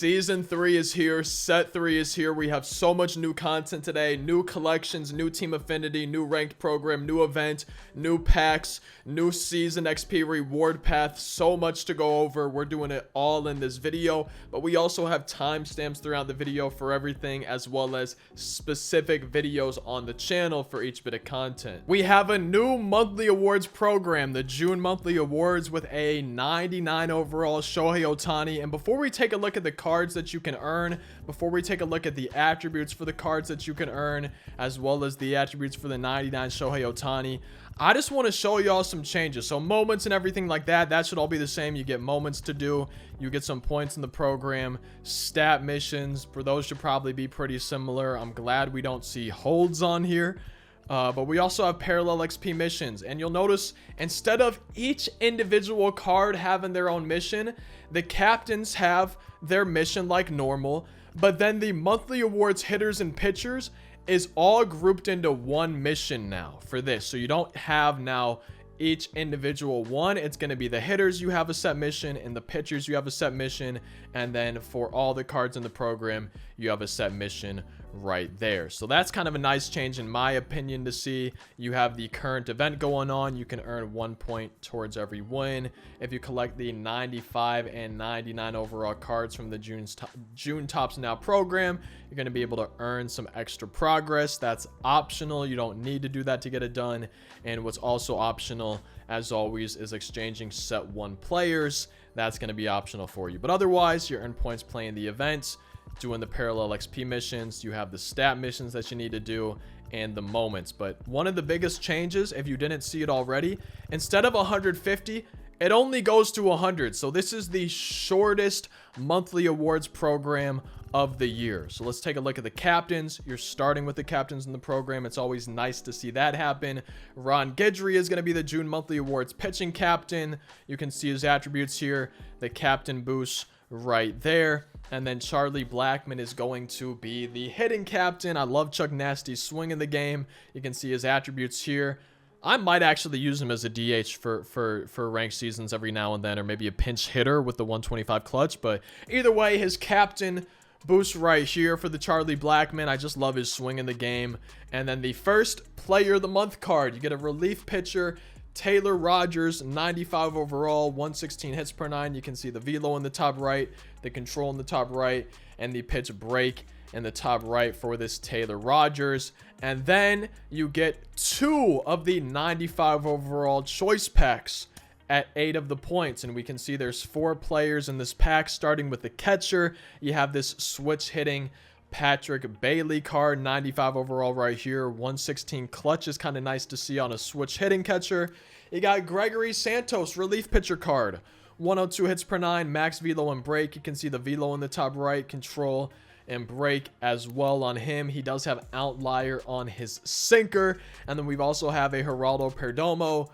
Season 3 is here. Set 3 is here. We have so much new content today. New collections, new team affinity, new ranked program, new event, new packs, new season XP reward path. So much to go over. We're doing it all in this video, but we also have timestamps throughout the video for everything, as well as specific videos on the channel for each bit of content. We have a new monthly awards program, the June monthly awards, with a 99 overall Shohei Ohtani. And before we take a look at the cards that you can earn, before we take a look at the attributes for the cards that you can earn, as well as the attributes for the 99 Shohei Ohtani, I just want to show y'all some changes. So moments and everything like that should all be the same. You get moments to do, you get some points in the program. Stat missions, for those, should probably be pretty similar. I'm glad we don't see holds on here. But we also have parallel XP missions, and you'll notice instead of each individual card having their own mission, the captains have their mission like normal, but then the monthly awards hitters and pitchers is all grouped into one mission now for this. So you don't have now each individual one. It's going to be the hitters, you have a set mission, and the pitchers, you have a set mission, and then for all the cards in the program, you have a set mission right there. So that's kind of a nice change in my opinion to see. You have the current event going on. You can earn 1 point towards every win if you collect the 95 and 99 overall cards from the June Tops Now program. You're going to be able to earn some extra progress. That's optional. You don't need to do that to get it done. And what's also optional, as always, is exchanging set 1 players. That's going to be optional for you, but otherwise you earn points playing the events, doing the parallel XP missions. You have the stat missions that you need to do, and the moments. But one of the biggest changes, if you didn't see it already, instead of 150, it only goes to 100. So this is the shortest monthly awards program of the year. So let's take a look at the captains. You're starting with the captains in the program. It's always nice to see that happen. Ron Guidry is going to be the June monthly awards pitching captain. You can see his attributes here, the captain boost right there. And then Charlie Blackmon is going to be the hitting captain. I love Chuck Nasty's swing in the game. You can see his attributes here. I might actually use him as a DH for ranked seasons every now and then, or maybe a pinch hitter with the 125 clutch. But either way, his captain boost right here for the Charlie Blackmon. I just love his swing in the game. And then the first player of the month card, you get a relief pitcher, Taylor Rogers, 95 overall, 116 hits per 9. You can see the velo in the top right, the control in the top right, and the pitch break in the top right for this Taylor Rogers. And then you get 2 of the 95 overall choice packs at 8 of the points. And we can see there's 4 players in this pack, starting with the catcher. You have this switch hitting Patrick Bailey card, 95 overall right here. 116 clutch is kind of nice to see on a switch hitting catcher. You got Gregory Santos relief pitcher card, 102 hits per 9, max velo and break. You can see the velo in the top right, control and break as well on him. He does have outlier on his sinker. And then we've also have a Geraldo Perdomo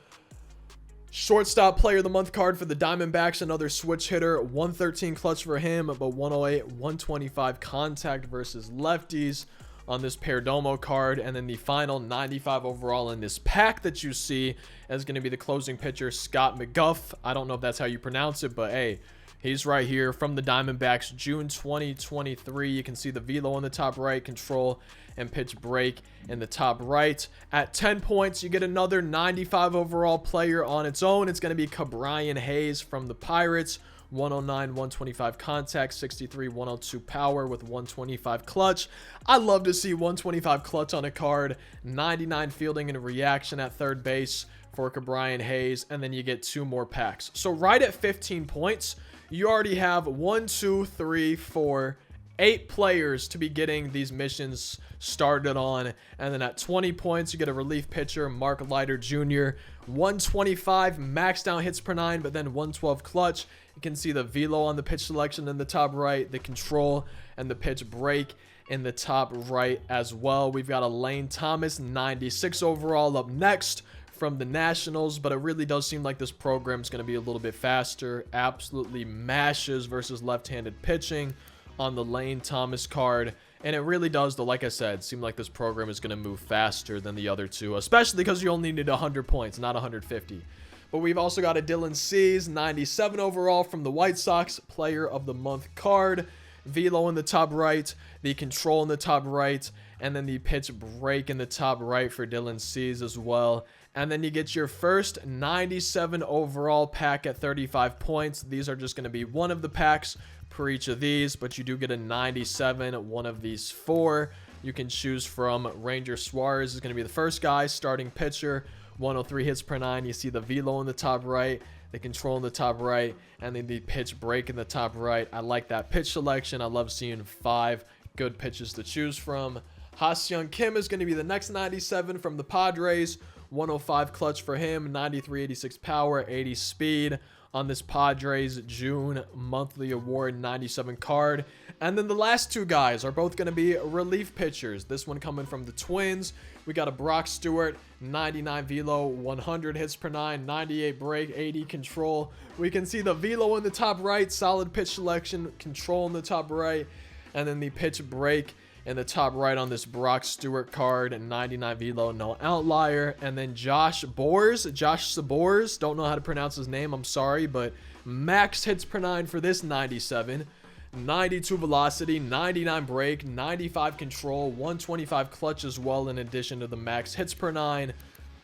shortstop player of the month card for the Diamondbacks, another switch hitter, 113 clutch for him, but 108, 125 contact versus lefties on this Perdomo card. And then the final 95 overall in this pack that you see is going to be the closing pitcher, Scott McGough. I don't know if that's how you pronounce it, but hey, he's right here from the Diamondbacks, June 2023. You can see the velo in the top right, control and pitch break in the top right. At 10 points, you get another 95 overall player on its own. It's going to be Cabrian Hayes from the Pirates, 109, 125 contact, 63, 102 power with 125 clutch. I love to see 125 clutch on a card. 99 fielding and reaction at third base for Cabrian Hayes. And then you get 2 more packs. So right at 15 points, you already have 1, 2, 3, 4, 8 players to be getting these missions started on. And then at 20 points, you get a relief pitcher, Mark Leiter Jr., 125 max down hits per 9, but then 112 clutch. You can see the velo on the pitch selection in the top right, the control and the pitch break in the top right as well. We've got a Lane Thomas, 96 overall, up next from the Nationals, but it really does seem like this program is going to be a little bit faster. Absolutely mashes versus left-handed pitching on the Lane Thomas card. And it really does, though, like I said, seem like this program is going to move faster than the other two, especially because you only need 100 points, not 150. But we've also got a Dylan Cease, 97 overall from the White Sox, player of the month card. velo in the top right, the control in the top right, and then the pitch break in the top right for Dylan Cease as well. And then you get your first 97 overall pack at 35 points. These are just going to be one of the packs per each of these, but you do get a 97, one of these 4. You can choose from. Ranger Suarez is going to be the first guy, starting pitcher, 103 hits per 9. You see the velo in the top right, the control in the top right, and then the pitch break in the top right. I like that pitch selection. I love seeing 5 good pitches to choose from. Ha-Seong Kim is going to be the next 97 from the Padres. 105 clutch for him, 93, 86 power, 80 speed on this Padres June monthly award 97 card. And then the last 2 guys are both going to be relief pitchers. This one coming from the Twins. We got a Brock Stewart, 99 velo, 100 hits per 9, 98 break, 80 control. We can see the velo in the top right, solid pitch selection, control in the top right, and then the pitch break in the top right on this Brock Stewart card, 99 velo, no outlier. And then Josh Sabors, don't know how to pronounce his name, I'm sorry, but max hits per 9 for this 97. 92 velocity, 99 break, 95 control, 125 clutch as well, in addition to the max hits per 9,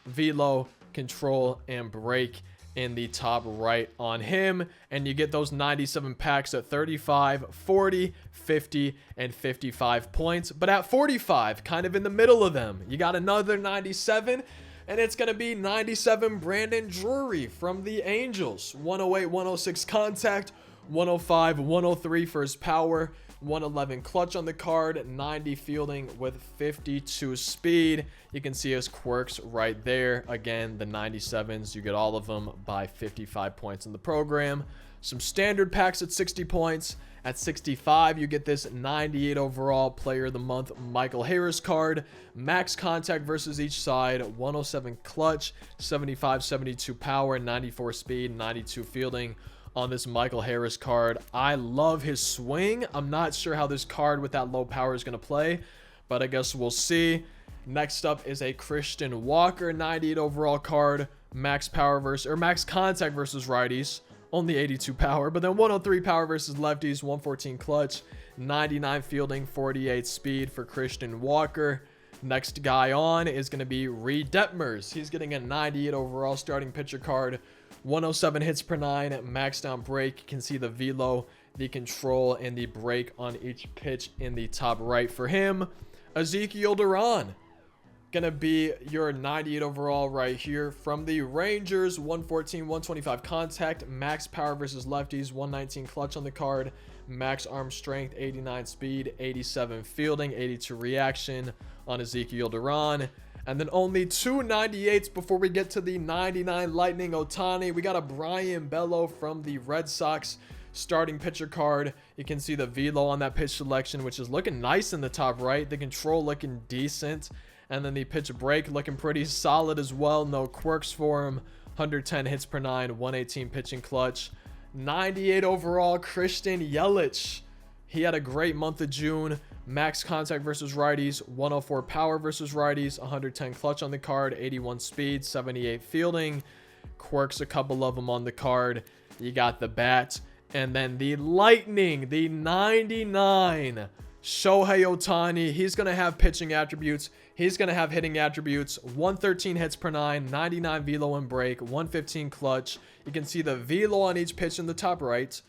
velo, control, and break in the top right on him. And you get those 97 packs at 35, 40, 50, and 55 points. But at 45, kind of in the middle of them, you got another 97, and it's going to be 97 Brandon Drury from the Angels. 108, 106 contact, 105, 103 for his power, 111 clutch on the card, 90 fielding with 52 speed. You can see his quirks right there. Again, the 97s, you get all of them by 55 points in the program. Some standard packs at 60 points. At 65, you get this 98 overall player of the month Michael Harris card. Max contact versus each side, 107 clutch, 75, 72 power, 94 speed, 92 fielding on this Michael Harris card. I love his swing. I'm not sure how this card with that low power is going to play, but I guess we'll see. Next up is a Christian Walker 98 overall card. Max power versus, or max contact versus righties. Only 82 power, but then 103 power versus lefties, 114 clutch, 99 fielding, 48 speed for Christian Walker. Next guy on is going to be Reed Detmers. He's getting a 98 overall starting pitcher card. 107 hits per 9, max down break. You can see the velo, the control, and the break on each pitch in the top right for him. Ezekiel Duran, gonna be your 98 overall right here from the Rangers. 114, 125 contact, max power versus lefties, 119 clutch on the card, max arm strength, 89 speed, 87 fielding, 82 reaction on Ezekiel Duran. And then only 2 98s before we get to the 99 Lightning Ohtani. We got a Brian Bello from the Red Sox starting pitcher card. You can see the velo on that pitch selection, which is looking nice in the top right. The control looking decent. And then the pitch break looking pretty solid as well. No quirks for him. 110 hits per 9, 118 pitching clutch. 98 overall, Christian Yelich. He had a great month of June. Max contact versus righties, 104 power versus righties, 110 clutch on the card, 81 speed, 78 fielding. Quirks, a couple of them on the card. You got the bat. And then the Lightning, the 99 Shohei Ohtani. He's going to have pitching attributes. He's going to have hitting attributes. 113 hits per 9, 99 velo and break, 115 clutch. You can see the velo on each pitch in the top right,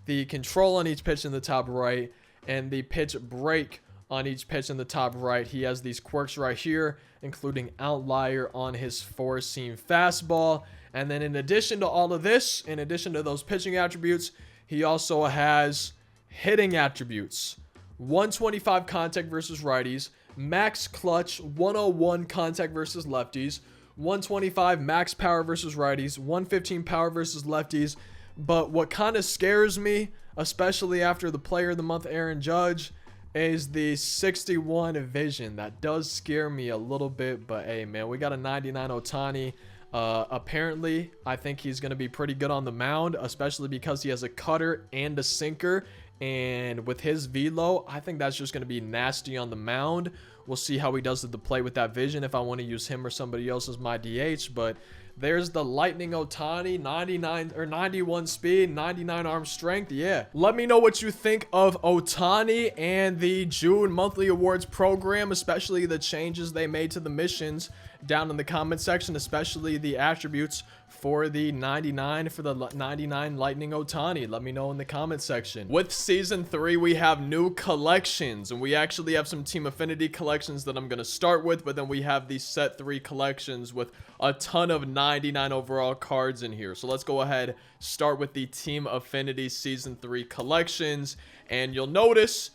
the control on each pitch in the top right, and the pitch break on each pitch in the top right. He has these quirks right here, including outlier on his four-seam fastball. And then in addition to all of this, in addition to those pitching attributes, he also has hitting attributes. 125 contact versus righties, max clutch, 101 contact versus lefties, 125 max power versus righties, 115 power versus lefties. But what kind of scares me, especially after the player of the month Aaron Judge, is the 61 vision. That does scare me a little bit, but hey man, we got a 99 Ohtani. Apparently I think he's going to be pretty good on the mound, especially because he has a cutter and a sinker, and with his velo I think that's just going to be nasty on the mound. We'll see how he does at the plate with that vision, if I want to use him or somebody else as my DH, but There's the Lightning Ohtani, 99 or 91 speed, 99 arm strength. Yeah. Let me know what you think of Ohtani and the June monthly awards program, especially the changes they made to the missions down in the comment section, especially the attributes for the 99 for the 99 Lightning Ohtani. Let me know in the comment section. With season 3, we have new collections, and we actually have some Team Affinity collections that I'm going to start with, but then we have these set 3 collections with a ton of 99 overall cards in here. So let's go ahead, start with the Team Affinity season 3 collections, and you'll notice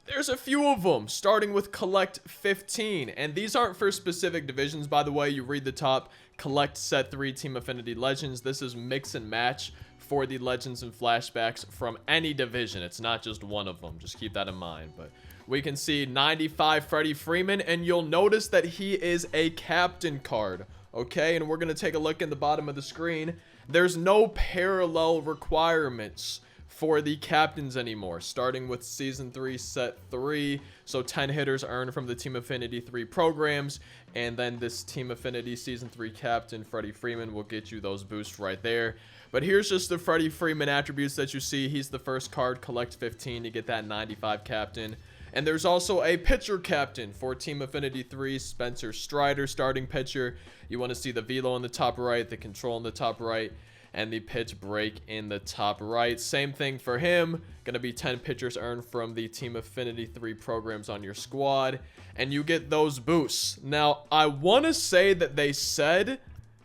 there's a few of them, starting with Collect 15. And these aren't for specific divisions, by the way. You read the top, Collect Set 3 Team Affinity Legends. This is mix and match for the Legends and Flashbacks from any division. It's not just one of them. Just keep that in mind. But we can see 95 Freddie Freeman, and you'll notice that he is a captain card. Okay, and we're going to take a look in the bottom of the screen. There's no parallel requirements for the captains anymore, starting with season 3 set 3. So 10 hitters earned from the Team Affinity 3 programs, and then this Team Affinity season 3 captain Freddie Freeman will get you those boosts right there. But here's just the Freddie Freeman attributes that you see. He's the first card. Collect 15 to get that 95 captain. And there's also a pitcher captain for Team Affinity 3, Spencer Strider, starting pitcher. You want to see the velo in the top right, the control in the top right, and the pitch break in the top right. Same thing for him. Gonna be 10 pitchers earned from the Team Affinity 3 programs on your squad, and you get those boosts. Now, I want to say that they said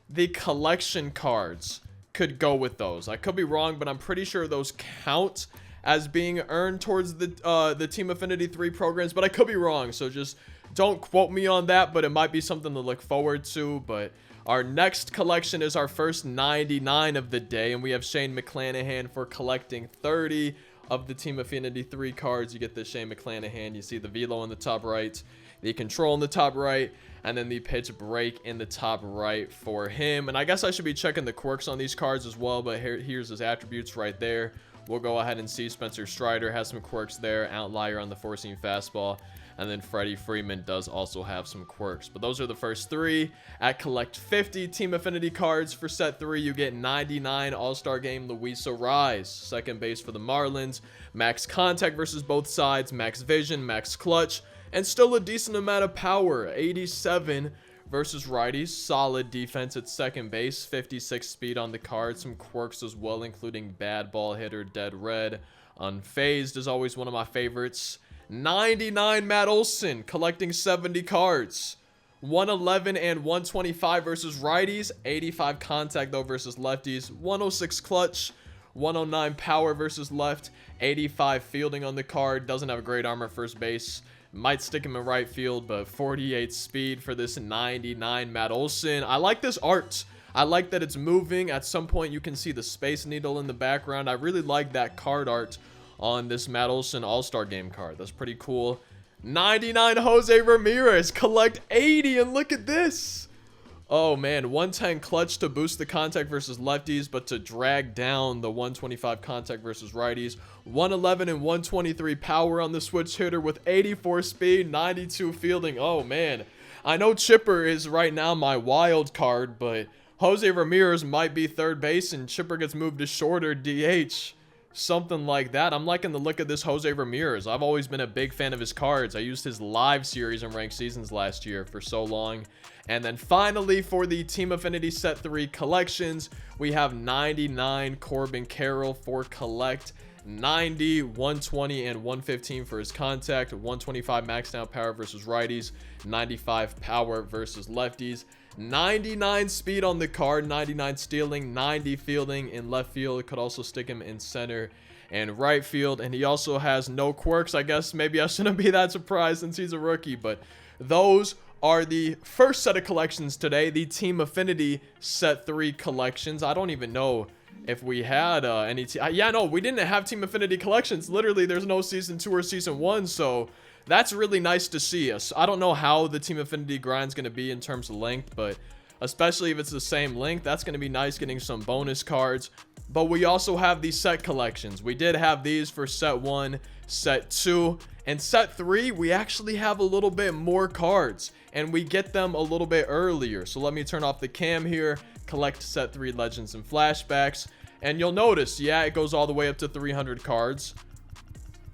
the collection cards could go with those. I could be wrong, but I'm pretty sure those count as being earned towards the Team Affinity 3 programs, but I could be wrong, so just don't quote me on that, but it might be something to look forward to. But our next collection is our first 99 of the day, and we have Shane McClanahan for collecting 30 of the Team Affinity 3 cards. You get the Shane McClanahan. You see the velo in the top right, the control in the top right, and then the pitch break in the top right for him. And I guess I should be checking the quirks on these cards as well, but here's his attributes right there. We'll go ahead and see Spencer Strider has some quirks there, outlier on the four-seam fastball. And then Freddie Freeman does also have some quirks. But those are the first 3. At Collect 50 Team Affinity cards for set 3, you get 99 All-Star Game Luis Rise, second base for the Marlins. Max contact versus both sides, max vision, max clutch, and still a decent amount of power. 87 versus righties. Solid defense at second base. 56 speed on the card. Some quirks as well, including bad ball hitter, dead red. Unfazed is always one of my favorites. 99 Matt Olson collecting 70 cards. 111 and 125 versus righties. 85 contact though versus lefties. 106 clutch. 109 power versus left. 85 fielding on the card. Doesn't have a great armor at first base. Might stick him in right field, but 48 speed for this 99 Matt Olson. I like this art. I like that it's moving. At some point you can see the Space Needle in the background. I really like that card art on this Matt Olson All-Star Game card. That's pretty cool. 99 Jose Ramirez. Collect 80, and look at this. Oh man, 110 clutch to boost the contact versus lefties, but to drag down the 125 contact versus righties. 111 and 123 power on the switch hitter with 84 speed, 92 fielding. Oh man, I know Chipper is right now my wild card, but Jose Ramirez might be third base and Chipper gets moved to shorter DH. Something like that. I'm liking the look of this Jose Ramirez. I've always been a big fan of his cards. I used his live series in ranked seasons last year for so long. And then finally, for the Team Affinity Set 3 collections, we have 99 Corbin Carroll for collect. 90, 120, and 115 for his contact. 125 maxed out power versus righties. 95 power versus lefties. 99 speed on the card, 99 stealing, 90 fielding in left field. Could also stick him in center and right field. And he also has no quirks. I guess maybe I shouldn't be that surprised since he's a rookie. But those are the first set of collections today. The Team Affinity Set 3 collections. I don't even know if we had any... yeah, no, we didn't have Team Affinity collections. Literally, there's no Season 2 or Season 1, so that's really nice to see us. I don't know how the Team Affinity grind's going to be in terms of length, but especially if it's the same length, that's going to be nice, getting some bonus cards. but we also have these set collections. We did have these for set 1, set 2, and set 3. We actually have a little bit more cards, and we get them a little bit earlier. So let me turn off the cam here, collect set 3 legends and flashbacks, and you'll notice, yeah, it goes all the way up to 300 cards.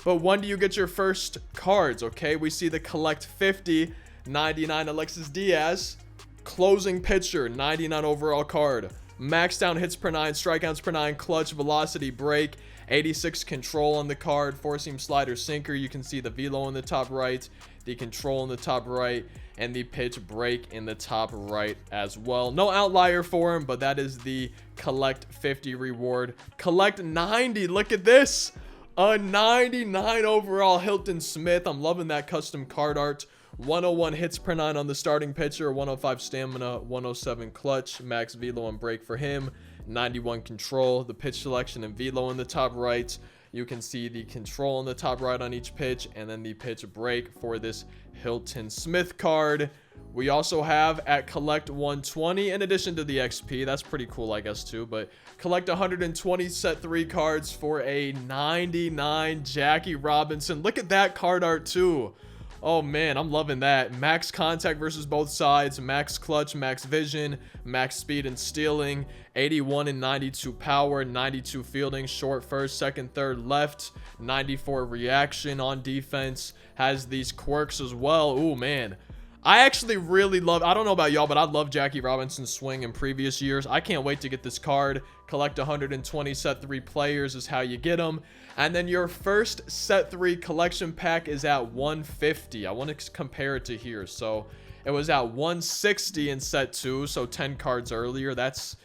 But when do you get your first cards? Okay, we see the collect 50, 99 Alexis Diaz, closing pitcher, 99 overall card, max down hits per 9, strikeouts per 9, clutch, velocity, break, 86 control on the card, four-seam slider, sinker. You can see the velo in the top right, the control in the top right, and the pitch break in the top right as well. No outlier for him, but that is the collect 50 reward. Collect 90, look at this, a 99 overall Hilton Smith. I'm loving that custom card art. 101 hits per 9 on the starting pitcher, 105 stamina, 107 clutch, max velo and break for him, 91 control, the pitch selection and velo in the top right. You can see the control in the top right on each pitch, and then the pitch break for this Hilton Smith card. We also have at collect 120, in addition to the XP. That's pretty cool, I guess, too. But collect 120 set 3 cards for a 99 Jackie Robinson. Look at that card art, too. Oh man, I'm loving that. Max contact versus both sides, max clutch, max vision, max speed and stealing, 81 and 92 power, 92 fielding, short first, second, third, left, 94 reaction on defense, has these quirks as well. Ooh man, I actually really love, I don't know about y'all, but I love Jackie Robinson's swing in previous years. I can't wait to get this card. Collect 120 set 3 players is how you get them. And then your first set 3 collection pack is at 150. I want to compare it to here. So it was at 160 in set 2, so 10 cards earlier. That's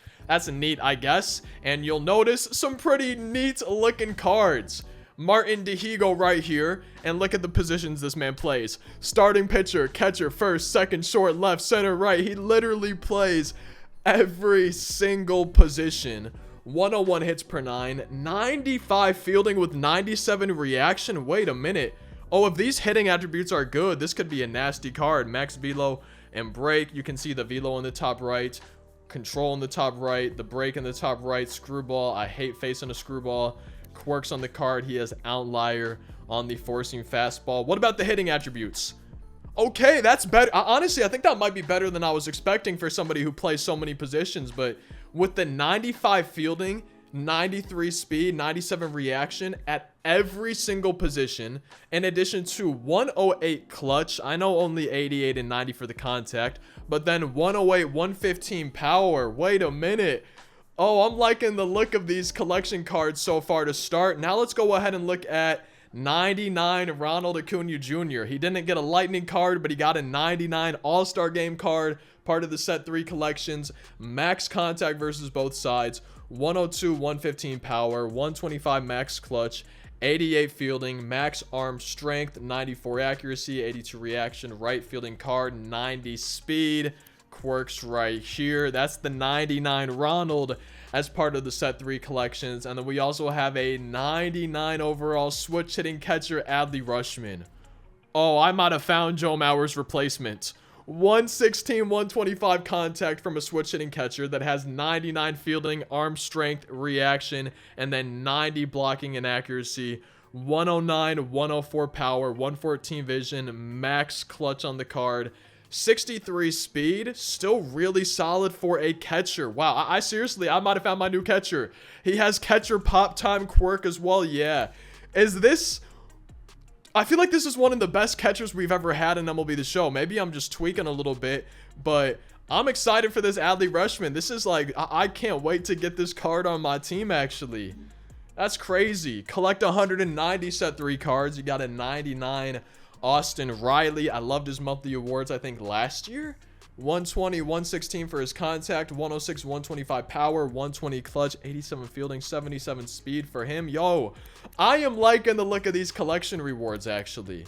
neat, I guess. And you'll notice some pretty neat looking cards. Martin Dihigo right here, and look at the positions this man plays. Starting pitcher, catcher, first, second, short, left, center, right. He literally plays every single position. 101 hits per 9, 95 fielding with 97 reaction. Wait a minute. Oh, if these hitting attributes are good, this could be a nasty card. Max velo and break. You can see the velo in the top right, control in the top right, the break in the top right, screwball. I hate facing a screwball. Quirks on the card. He has outlier on the four-seam fastball. What about the hitting attributes? Okay, that's better. Honestly, I think that might be better than I was expecting for somebody who plays so many positions. But with the 95 fielding, 93 speed, 97 reaction at every single position, in addition to 108 clutch. I know only 88 and 90 for the contact, but then 108, 115 power. Wait a minute. Oh, I'm liking the look of these collection cards so far to start. Now let's go ahead and look at 99 Ronald Acuna Jr. He didn't get a lightning card, but he got a 99 All-Star Game card, part of the set 3 collections. Max contact versus both sides, 102, 115 power, 125 max clutch, 88 fielding, max arm strength, 94 accuracy, 82 reaction, right fielding card, 90 speed. Quirks right here. That's the 99 Ronald as part of the set 3 collections. And then we also have a 99 overall switch hitting catcher, Adley Rutschman. Oh, I might have found Joe Mauer's replacement. 116, 125 contact from a switch hitting catcher that has 99 fielding, arm strength, reaction, and then 90 blocking and accuracy. 109, 104 power, 114 vision, max clutch on the card. 63 speed, still really solid for a catcher. Wow, I seriously, I might have found my new catcher. He has catcher pop time quirk as well. Yeah. Is this... I feel like this is one of the best catchers we've ever had in MLB The Show. Maybe I'm just tweaking a little bit, but I'm excited for this Adley Rutschman. This is like, I can't wait to get this card on my team, actually. That's crazy. Collect 190 set 3 cards. You got a 99 Austin Riley. I loved his monthly awards, I think, last year. 120, 116 for his contact, 106, 125 power, 120 clutch, 87 fielding, 77 speed for him. Yo, I am liking the look of these collection rewards, actually.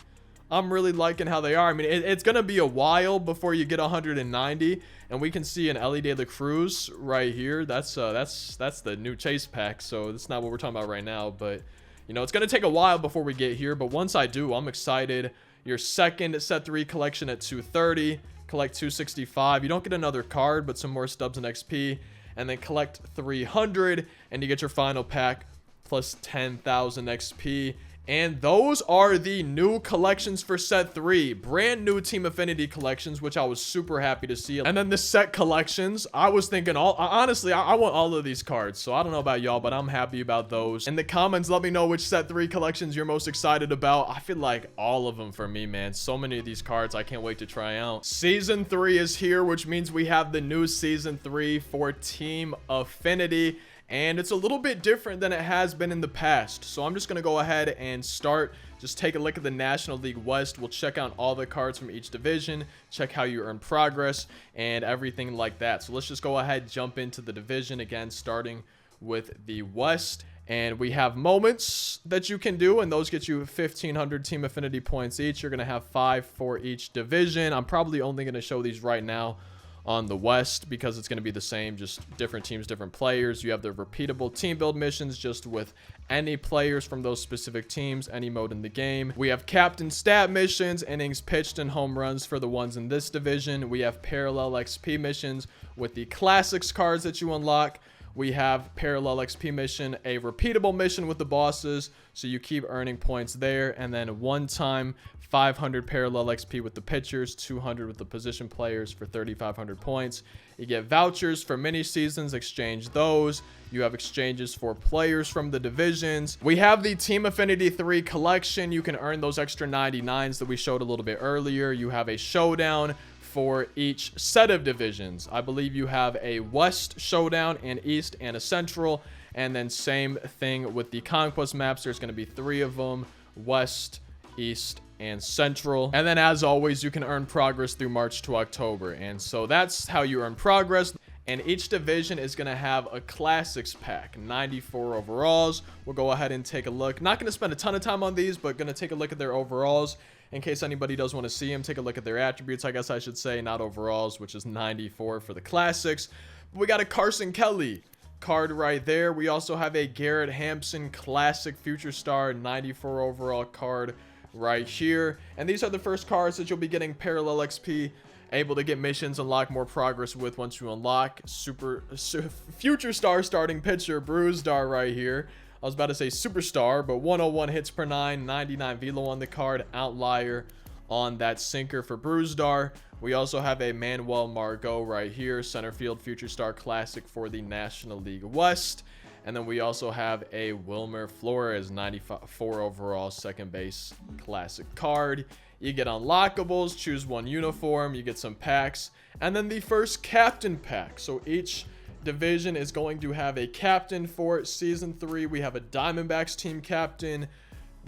I'm really liking how they are. I mean, it's going to be a while before you get 190, and we can see an Ellie De La Cruz right here. That's the new chase pack, so that's not what we're talking about right now, but you know, it's going to take a while before we get here, but once I do, I'm excited. Your second set 3 collection at 230, collect 265. You don't get another card, but some more stubs and XP. and then collect 300, and you get your final pack plus 10,000 XP. And those are the new collections for set 3. Brand new Team Affinity collections, which I was super happy to see. And then the set collections, I was thinking honestly, I want all of these cards. So I don't know about y'all, but I'm happy about those. In the comments, let me know which set 3 collections you're most excited about. I feel like all of them for me, man. So many of these cards I can't wait to try out. Season 3 is here, which means we have the new Season 3 for Team Affinity. And it's a little bit different than it has been in the past. So I'm just going to go ahead and start. Just take a look at the National League West. We'll check out all the cards from each division, check how you earn progress, and everything like that. So let's just go ahead, jump into the division again, starting with the West. And we have moments that you can do, and those get you 1,500 Team Affinity points each. You're going to have 5 for each division. I'm probably only going to show these right now on the West because it's going to be the same, just different teams, different players. You have the repeatable team build missions just with any players from those specific teams, any mode in the game. We have captain stat missions, innings pitched, and home runs for the ones in this division. We have parallel XP missions with the classics cards that you unlock. We have parallel XP mission, a repeatable mission with the bosses, so you keep earning points there, and then one time 500 parallel XP with the pitchers, 200 with the position players for 3,500 points. You get vouchers for mini seasons, exchange those. You have exchanges for players from the divisions. We have the Team Affinity 3 collection. You can earn those extra 99s that we showed a little bit earlier. You have a showdown for each set of divisions. I believe you have a West showdown, an East, and a Central. And then same thing with the Conquest maps. There's going to be 3 of them: West, East, and Central. And then as always, you can earn progress through March to October. And so that's how you earn progress. And each division is going to have a classics pack, 94 overalls. We'll go ahead and take a look. Not going to spend a ton of time on these, but going to take a look at their overalls in case anybody does want to see them. Take a look at their attributes, I guess I should say, not overalls, which is 94 for the classics. But we got a Carson Kelly card right there. We also have a Garrett Hampson classic future star 94 overall card right here. And these are the first cards that you'll be getting parallel XP, able to get missions, unlock more progress with once you unlock. Future star starting pitcher Bruzdar right here. I was about to say superstar, but 101 hits per 9, 99 velo on the card, outlier on that sinker for Bruzdar. We also have a Manuel Margot right here, center field future star classic for the National League West. And then we also have a Wilmer Flores 94 overall second base classic card. You get unlockables, choose one uniform, you get some packs, and then the first captain pack. So each division is going to have a captain for season 3. We have a Diamondbacks team captain,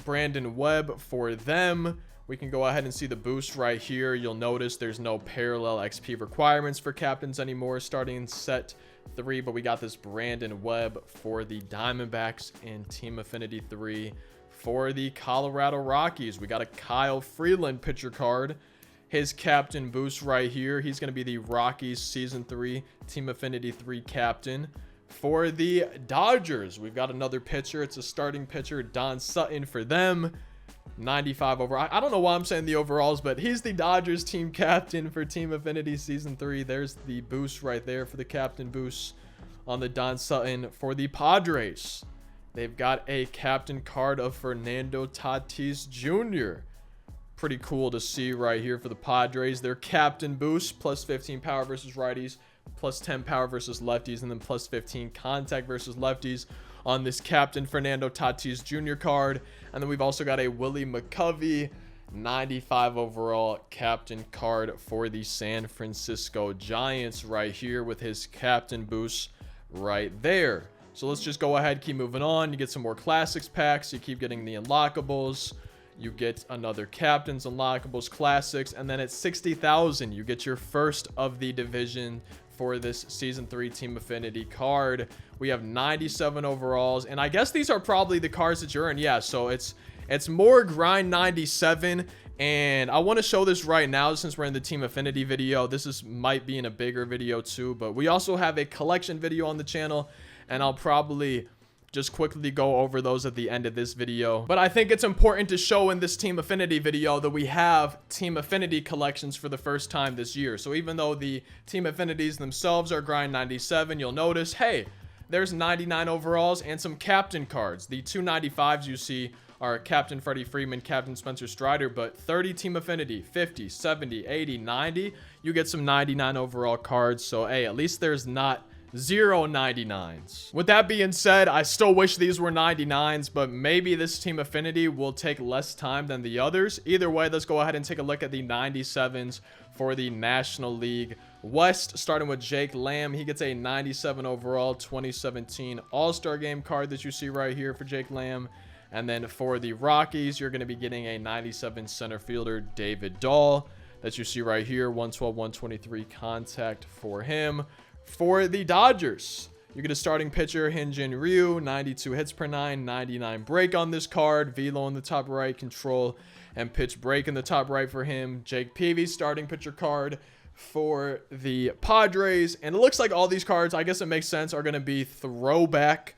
Brandon Webb for them. We can go ahead and see the boost right here. You'll notice there's no parallel XP requirements for captains anymore starting in set 3, but we got this Brandon Webb for the Diamondbacks in Team Affinity 3. For the Colorado Rockies, we got a Kyle Freeland pitcher card. His captain boost right here. He's going to be the Rockies Season 3 Team Affinity 3 captain. For the Dodgers, we've got another pitcher. It's a starting pitcher, Don Sutton for them. 95 overall. I don't know why I'm saying the overalls, but he's the Dodgers team captain for Team Affinity Season 3. There's the boost right there for the captain boost on the Don Sutton. For the Padres, they've got a captain card of Fernando Tatis Jr. Pretty cool to see right here for the Padres. Their captain boost, plus 15 power versus righties, plus 10 power versus lefties, and then plus 15 contact versus lefties on this captain Fernando Tatis Jr. card. And then we've also got a Willie McCovey 95 overall captain card for the San Francisco Giants right here with his captain boost right there. So let's just go ahead, keep moving on. You get some more classics packs. You keep getting the unlockables. You get another captain's unlockables classics. And then at 60,000, you get your first of the division for this Season 3 Team Affinity card. We have 97 overalls. And I guess these are probably the cards that you earn. Yeah, so it's more grind 97. And I want to show this right now since we're in the Team Affinity video. This might be in a bigger video too. But we also have a collection video on the channel. And I'll probably just quickly go over those at the end of this video. But I think it's important to show in this Team Affinity video that we have Team Affinity collections for the first time this year. So even though the Team Affinities themselves are grind 97, you'll notice, hey, there's 99 overalls and some captain cards. The 295s you see are Captain Freddie Freeman, Captain Spencer Strider, but 30 Team Affinity, 50, 70, 80, 90, you get some 99 overall cards. So, hey, at least there's not 0 99s. With that being said, I still wish these were 99s, but maybe this Team Affinity will take less time than the others. Either way, let's go ahead and take a look at the 97s for the National League West, starting with Jake Lamb. He gets a 97 overall 2017 All-Star Game card that you see right here for Jake Lamb. And then for the Rockies, you're going to be getting a 97 center fielder David Dahl that you see right here, 112 123 contact for him. For the Dodgers, you get a starting pitcher, Hyun-Jin Ryu, 92 hits per 9, 99 break on this card. Velo in the top right, control and pitch break in the top right for him. Jake Peavy, starting pitcher card for the Padres. And it looks like all these cards, I guess it makes sense, are going to be throwback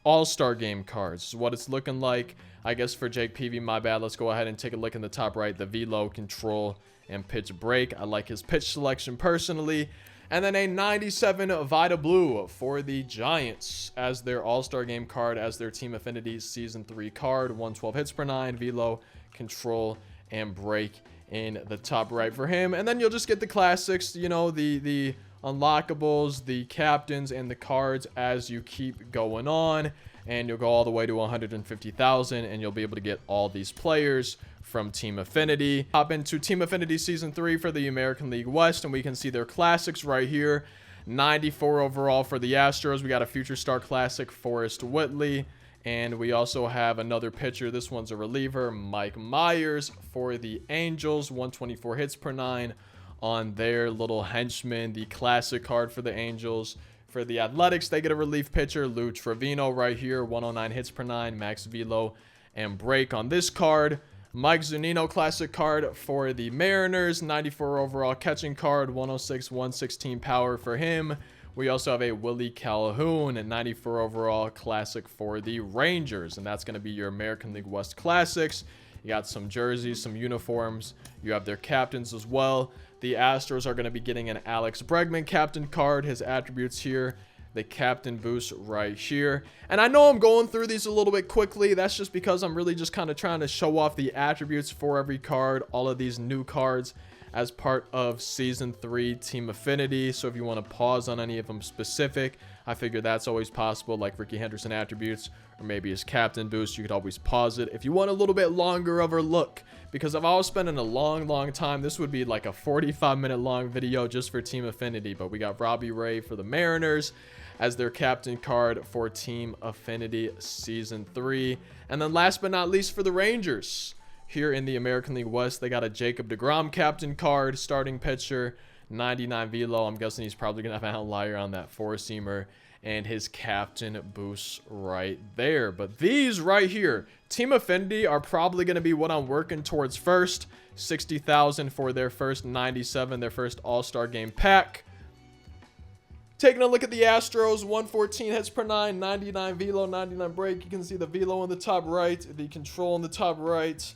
All-Star Game cards. This is what it's looking like. I guess for Jake Peavy, my bad. Let's go ahead and take a look in the top right. The Velo, control and pitch break. I like his pitch selection personally. And then a 97 Vita Blue for the Giants as their All-Star Game card, as their Team Affinity Season 3 card. 112 hits per 9, velo, control, and break in the top right for him. And then you'll just get the classics, you know, the unlockables, the captains, and the cards as you keep going on. And you'll go all the way to 150,000, and you'll be able to get all these players from Team Affinity. Hop into Team Affinity Season 3 for the American League West, and we can see their classics right here. 94 overall for the Astros. We got a Future Star Classic, Forrest Whitley. And we also have another pitcher. This one's a reliever, Mike Myers for the Angels. 124 hits per 9 on their little henchman. The classic card for the Angels. For the Athletics, they get a relief pitcher, Lou Trevino right here. 109 hits per 9, max velo and break on this card. Mike Zunino classic card for the Mariners. 94 overall catching card, 106, 116 power for him. We also have a Willie Calhoun, 94 overall classic for the Rangers. And that's going to be your American League West classics. You got some jerseys, some uniforms. You have their captains as well. The Astros are going to be getting an Alex Bregman captain card. His attributes here. The captain boost right here. And I know I'm going through these a little bit quickly. That's just because I'm really just kind of trying to show off the attributes for every card. All of these new cards as part of Season 3 Team Affinity. So if you want to pause on any of them specific, I figure that's always possible, like Ricky Henderson attributes or maybe his captain boost. You could always pause it if you want a little bit longer of a look, because if I was spending a long time, this would be like a 45-minute long video just for Team Affinity. But we got Robbie Ray for the Mariners as their captain card for Team Affinity Season 3. And then last but not least for the Rangers, here in the American League West, they got a Jacob deGrom captain card, starting pitcher, 99 velo. I'm guessing he's probably going to have an outlier on that four-seamer, and his captain boost right there. But these right here, Team Affinity, are probably going to be what I'm working towards first. 60,000 for their first 97, their first All-Star Game pack. Taking a look at the Astros, 114 hits per 9, 99 velo, 99 break. You can see the velo in the top right, the control in the top right,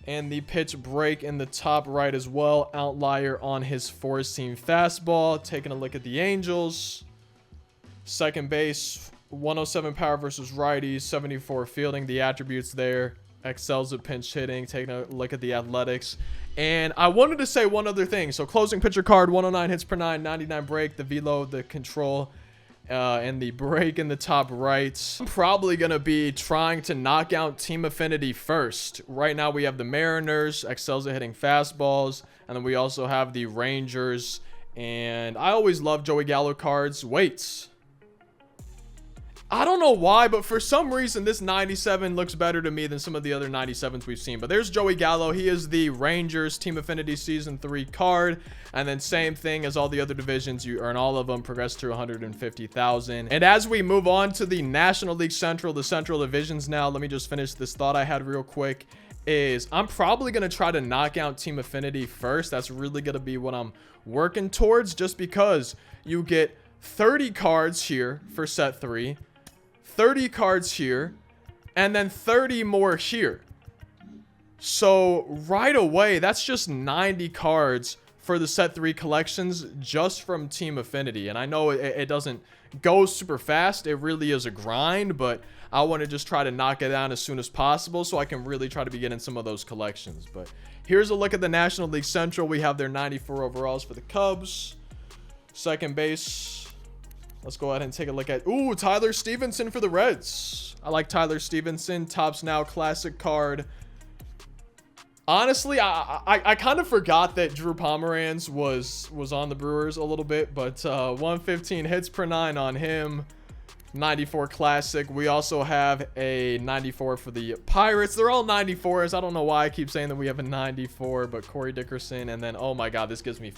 and the pitch break in the top right as well. Outlier on his four-seam fastball. Taking a look at the Angels. Second base, 107 power versus righties, 74 fielding. The attributes there. Excels at pinch hitting. Taking a look at the Athletics. And I wanted to say one other thing. So closing pitcher card, 109 hits per 9, 99 break. The velo, the control, and the break in the top right. I'm probably going to be trying to knock out Team Affinity first. Right now we have the Mariners, excels at hitting fastballs. And then we also have the Rangers. And I always love Joey Gallo cards. Wait. I don't know why, but for some reason, this 97 looks better to me than some of the other 97s we've seen. But there's Joey Gallo. He is the Rangers Team Affinity Season 3 card. And then same thing as all the other divisions. You earn all of them, progress to 150,000. And as we move on to the National League Central, the Central Divisions now, let me just finish this thought I had real quick. I'm probably going to try to knock out Team Affinity first. That's really going to be what I'm working towards, just because you get 30 cards here for set 3. 30 cards here, and then 30 more here. So right away, that's just 90 cards for the set 3 collections just from Team Affinity. And I know it doesn't go super fast. It really is a grind, but I want to just try to knock it down as soon as possible so I can really try to be getting some of those collections. But here's a look at the National League Central. We have their 94 overalls for the Cubs. Second base. Let's go ahead and take a look at, ooh, Tyler Stevenson for the Reds. I like Tyler Stevenson. Topps Now classic card. Honestly, I kind of forgot that Drew Pomeranz was on the Brewers a little bit, but 115 hits per 9 on him. 94 classic. We also have a 94 for the Pirates. They're all 94s. I don't know why I keep saying that we have a 94, but Corey Dickerson, and then oh my god, this gives me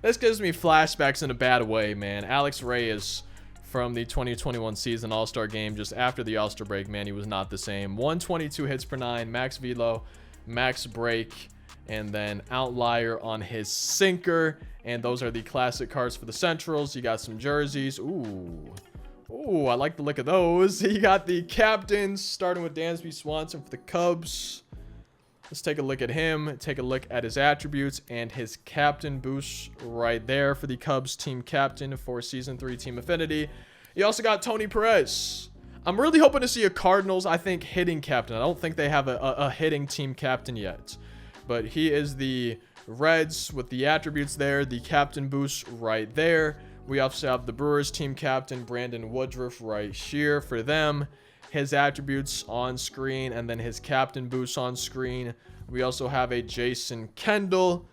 flashbacks in a bad way, man. Alex Reyes from the 2021 season All-Star game just after the All-Star break, man, he was not the same. 122 hits per 9, max velo, max break, and then outlier on his sinker. And those are the classic cards for the Centrals. You got some jerseys. Ooh, I like the look of those. You got the captains, starting with Dansby Swanson for the Cubs. Let's take a look at him, take a look at his attributes and his captain boost right there for the Cubs team captain for Season 3 Team Affinity. You also got Tony Perez. I'm really hoping to see a Cardinals, I think, hitting captain. I don't think they have a hitting team captain yet. But he is the Reds with the attributes there, the captain boost right there. We also have the Brewers team captain, Brandon Woodruff, right here for them. His attributes on screen, and then his captain boost on screen. We also have a Jason Kendall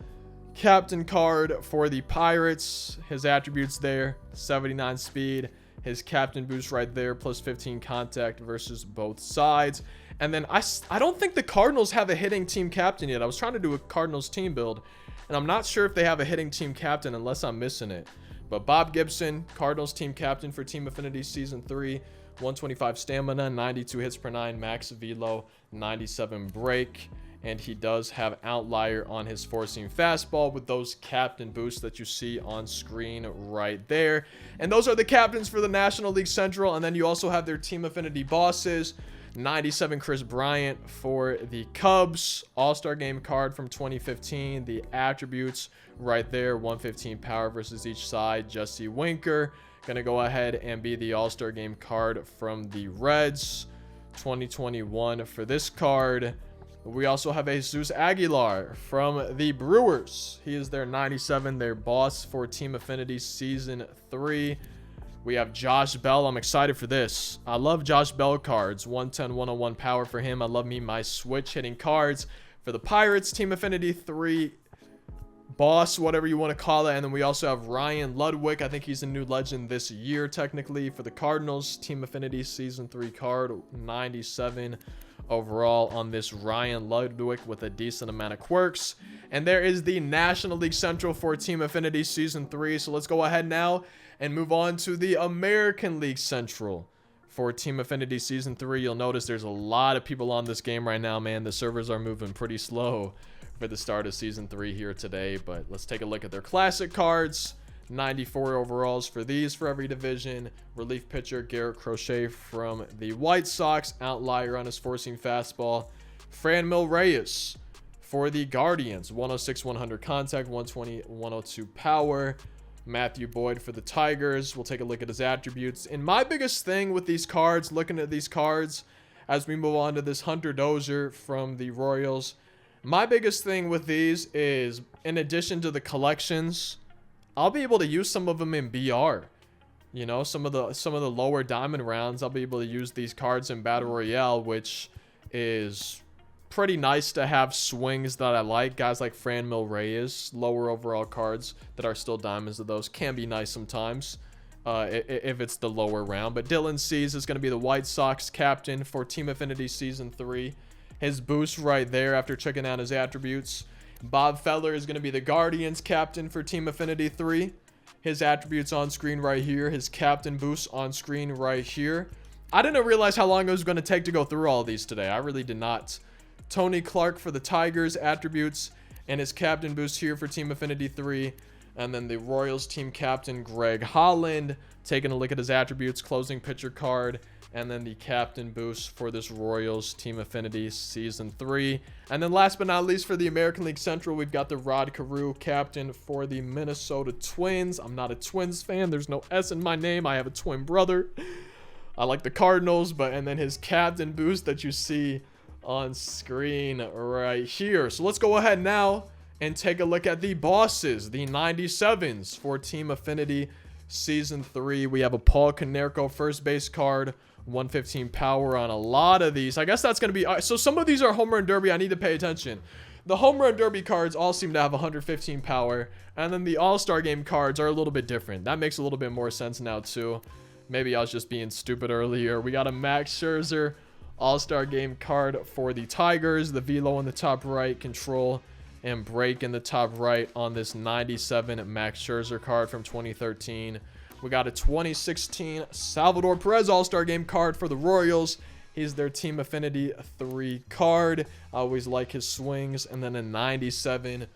captain card for the Pirates. His attributes there, 79 speed. His captain boost right there, plus 15 contact versus both sides. And then I don't think the Cardinals have a hitting team captain yet. I was trying to do a Cardinals team build, and I'm not sure if they have a hitting team captain unless I'm missing it. But Bob Gibson, Cardinals team captain for Team Affinity Season 3, 125 stamina, 92 hits per 9, max velo, 97 break. And he does have outlier on his four-seam fastball with those captain boosts that you see on screen right there. And those are the captains for the National League Central. And then you also have their Team Affinity bosses. 97 Chris Bryant for the Cubs. All-Star Game card from 2015. The attributes right there. 115 power versus each side. Jesse Winker. Going to go ahead and be the All-Star Game card from the Reds. 2021 for this card. We also have a Jesus Aguilar from the Brewers. He is their 97, their boss for Team Affinity Season 3. We have Josh Bell. I'm excited for this. I love Josh Bell cards. 110, 101 power for him. I love me my switch hitting cards for the Pirates. Team Affinity 3 boss, whatever you want to call it. And then we also have Ryan Ludwig. I think he's a new legend this year, technically, for the Cardinals. Team Affinity Season 3 card. 97 overall on this Ryan Ludwig with a decent amount of quirks. And there is the National League Central for Team Affinity Season 3. So let's go ahead now and move on to the American League Central for Team Affinity Season 3. You'll notice there's a lot of people on this game right now, man. The servers are moving pretty slow for the start of Season 3 here today. But let's take a look at their classic cards. 94 overalls for these for every division. Relief pitcher Garrett Crochet from the White Sox. Outlier on his four-seam fastball. Franmil Reyes for the Guardians. 106, 100 contact, 120, 102 power. Matthew Boyd for the Tigers. We'll take a look at his attributes. And my biggest thing with these cards, looking at these cards as we move on to this Hunter Dozier from the Royals. My biggest thing with these is, in addition to the collections, I'll be able to use some of them in BR. You know, some of the lower diamond rounds, I'll be able to use these cards in Battle Royale, which is pretty nice to have swings that I like. Guys like Franmil Reyes, lower overall cards that are still diamonds of those can be nice sometimes if it's the lower round. But Dylan Cease is going to be the White Sox captain for Team Affinity Season 3. His boost right there after checking out his attributes. Bob Feller is going to be the Guardians captain for Team Affinity 3. His attributes on screen right here. His captain boost on screen right here. I didn't realize how long it was going to take to go through all of these today. I really did not. Tony Clark for the Tigers attributes and his captain boost here for Team Affinity 3. And then the Royals team captain Greg Holland. Taking a look at his attributes. Closing pitcher card. And then the captain boost for this Royals Team Affinity Season 3. And then last but not least, for the American League Central, we've got the Rod Carew captain for the Minnesota Twins. I'm not a Twins fan. There's no S in my name. I have a twin brother. I like the Cardinals, and then his captain boost that you see on screen right here. So let's go ahead now and take a look at the bosses, the 97s for Team Affinity Season 3. We have a Paul Konerko first base card, 115 power on a lot of these. I guess that's going to be... so some of these are home run derby. I need to pay attention. The home run derby cards all seem to have 115 power. And then the all-star game cards are a little bit different. That makes a little bit more sense now too. Maybe I was just being stupid earlier. We got a Max Scherzer all-star game card for the Tigers. The velo in the top right, control and break in the top right on this 97 Max Scherzer card from 2013. We got a 2016 Salvador Perez All-Star Game card for the Royals. He's their Team Affinity 3 card. I always like his swings. And then a 97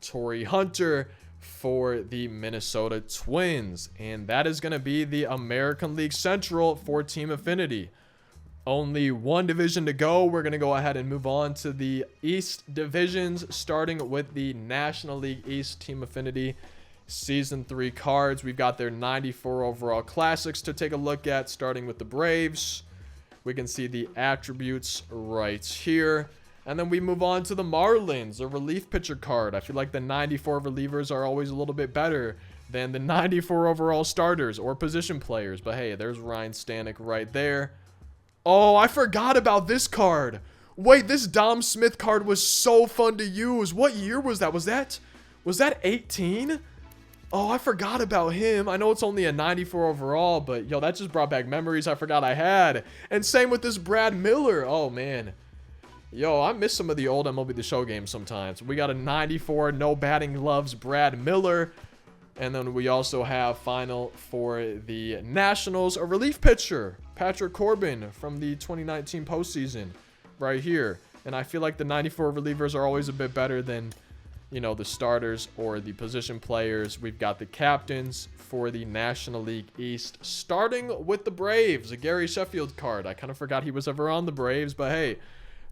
Torrey Hunter for the Minnesota Twins. And that is going to be the American League Central for Team Affinity. Only one division to go. We're going to go ahead and move on to the East divisions, starting with the National League East Team Affinity Season 3 cards. We've got their 94 overall classics to take a look at, starting with the Braves. We can see the attributes right here. And then we move on to the Marlins, a relief pitcher card. I feel like the 94 relievers are always a little bit better than the 94 overall starters or position players. But hey, there's Ryan Stanek right there. Oh, I forgot about this card. Wait, this Dom Smith card was so fun to use. What year was that? Was that 18? Oh, I forgot about him. I know it's only a 94 overall, but yo, that just brought back memories I forgot I had. And same with this Brad Miller. Oh, man. Yo, I miss some of the old MLB The Show games sometimes. We got a 94, no batting gloves, Brad Miller. And then we also have final for the Nationals, a relief pitcher, Patrick Corbin from the 2019 postseason right here. And I feel like the 94 relievers are always a bit better than, you know, the starters or the position players. We've got the captains for the National League East, starting with the Braves, a Gary Sheffield card. I kind of forgot he was ever on the Braves, but hey,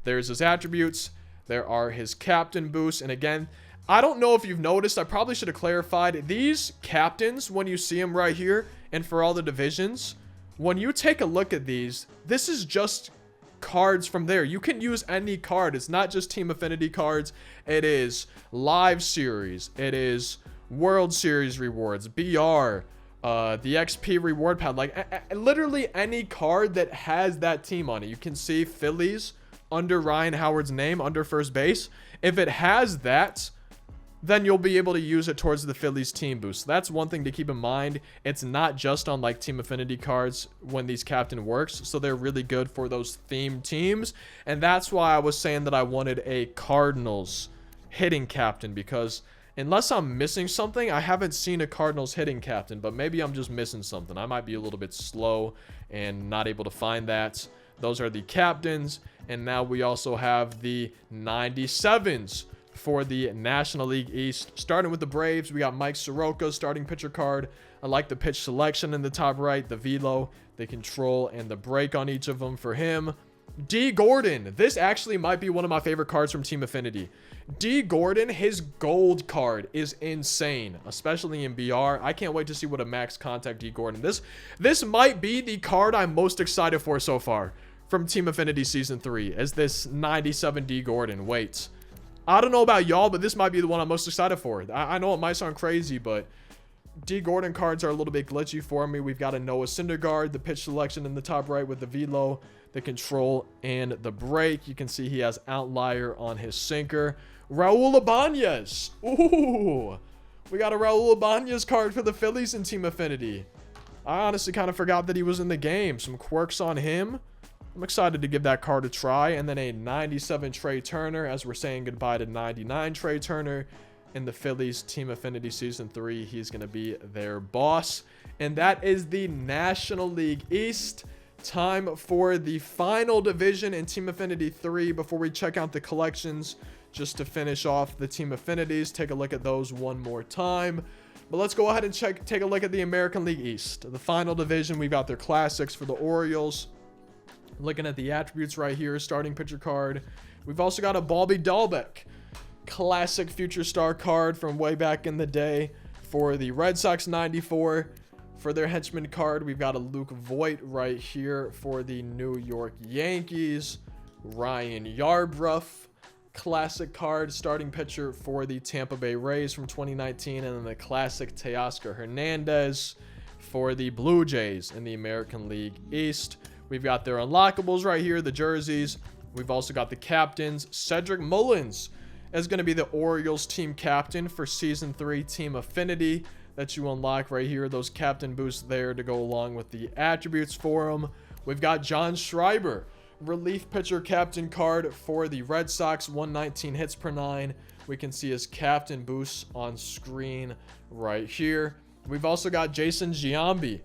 there's his attributes. There are his captain boosts. And again, I don't know if you've noticed, I probably should have clarified, these captains, when you see them right here, and for all the divisions, when you take a look at these, this is just cards from there. You can use any card. It's not just Team Affinity cards. It is Live Series. It is World Series rewards, BR, the XP reward pad. Like, literally any card that has that team on it. You can see Phillies under Ryan Howard's name, under first base. If it has that, then you'll be able to use it towards the Phillies team boost. So that's one thing to keep in mind. It's not just on like Team Affinity cards when these captain works. So they're really good for those themed teams. And that's why I was saying that I wanted a Cardinals hitting captain, because unless I'm missing something, I haven't seen a Cardinals hitting captain, but maybe I'm just missing something. I might be a little bit slow and not able to find that. Those are the captains. And now we also have the 97s for the National League East. Starting with the Braves, we got Mike Soroka, starting pitcher card. I like the pitch selection in the top right, the velo, the control, and the break on each of them for him. D. Gordon. This actually might be one of my favorite cards from Team Affinity. D. Gordon, his gold card is insane, especially in BR. I can't wait to see what a max contact D. Gordon. This might be the card I'm most excited for so far from Team Affinity Season 3, is this 97 D. Gordon. Wait. I don't know about y'all, but this might be the one I'm most excited for. I know it might sound crazy, but D. Gordon cards are a little bit glitchy for me. We've got a Noah Syndergaard, the pitch selection in the top right with the velo, the control, and the break. You can see he has outlier on his sinker. Raul Ibanez. Ooh. We got a Raul Ibanez card for the Phillies in Team Affinity. I honestly kind of forgot that he was in the game. Some quirks on him. I'm excited to give that card a try. And then a 97 Trey Turner, as we're saying goodbye to 99 Trey Turner in the Phillies Team Affinity Season 3. He's going to be their boss. And that is the National League East. Time for the final division in Team Affinity 3 before we check out the collections. Just to finish off the Team Affinities, take a look at those one more time. But let's go ahead and take a look at the American League East. The final division, we've got their classics for the Orioles, Looking at the attributes right here, starting pitcher card. We've also got a Bobby Dahlbeck, classic future star card from way back in the day for the Red Sox 94. For their henchman card, we've got a Luke Voit right here for the New York Yankees. Ryan Yarbrough, classic card, starting pitcher for the Tampa Bay Rays from 2019. And then the classic Teoscar Hernandez for the Blue Jays in the American League East. We've got their unlockables right here, the jerseys. We've also got the captains. Cedric Mullins is going to be the Orioles team captain for Season 3 Team Affinity that you unlock right here. Those captain boosts there to go along with the attributes for him. We've got John Schreiber, relief pitcher captain card for the Red Sox, 119 hits per 9. We can see his captain boosts on screen right here. We've also got Jason Giambi,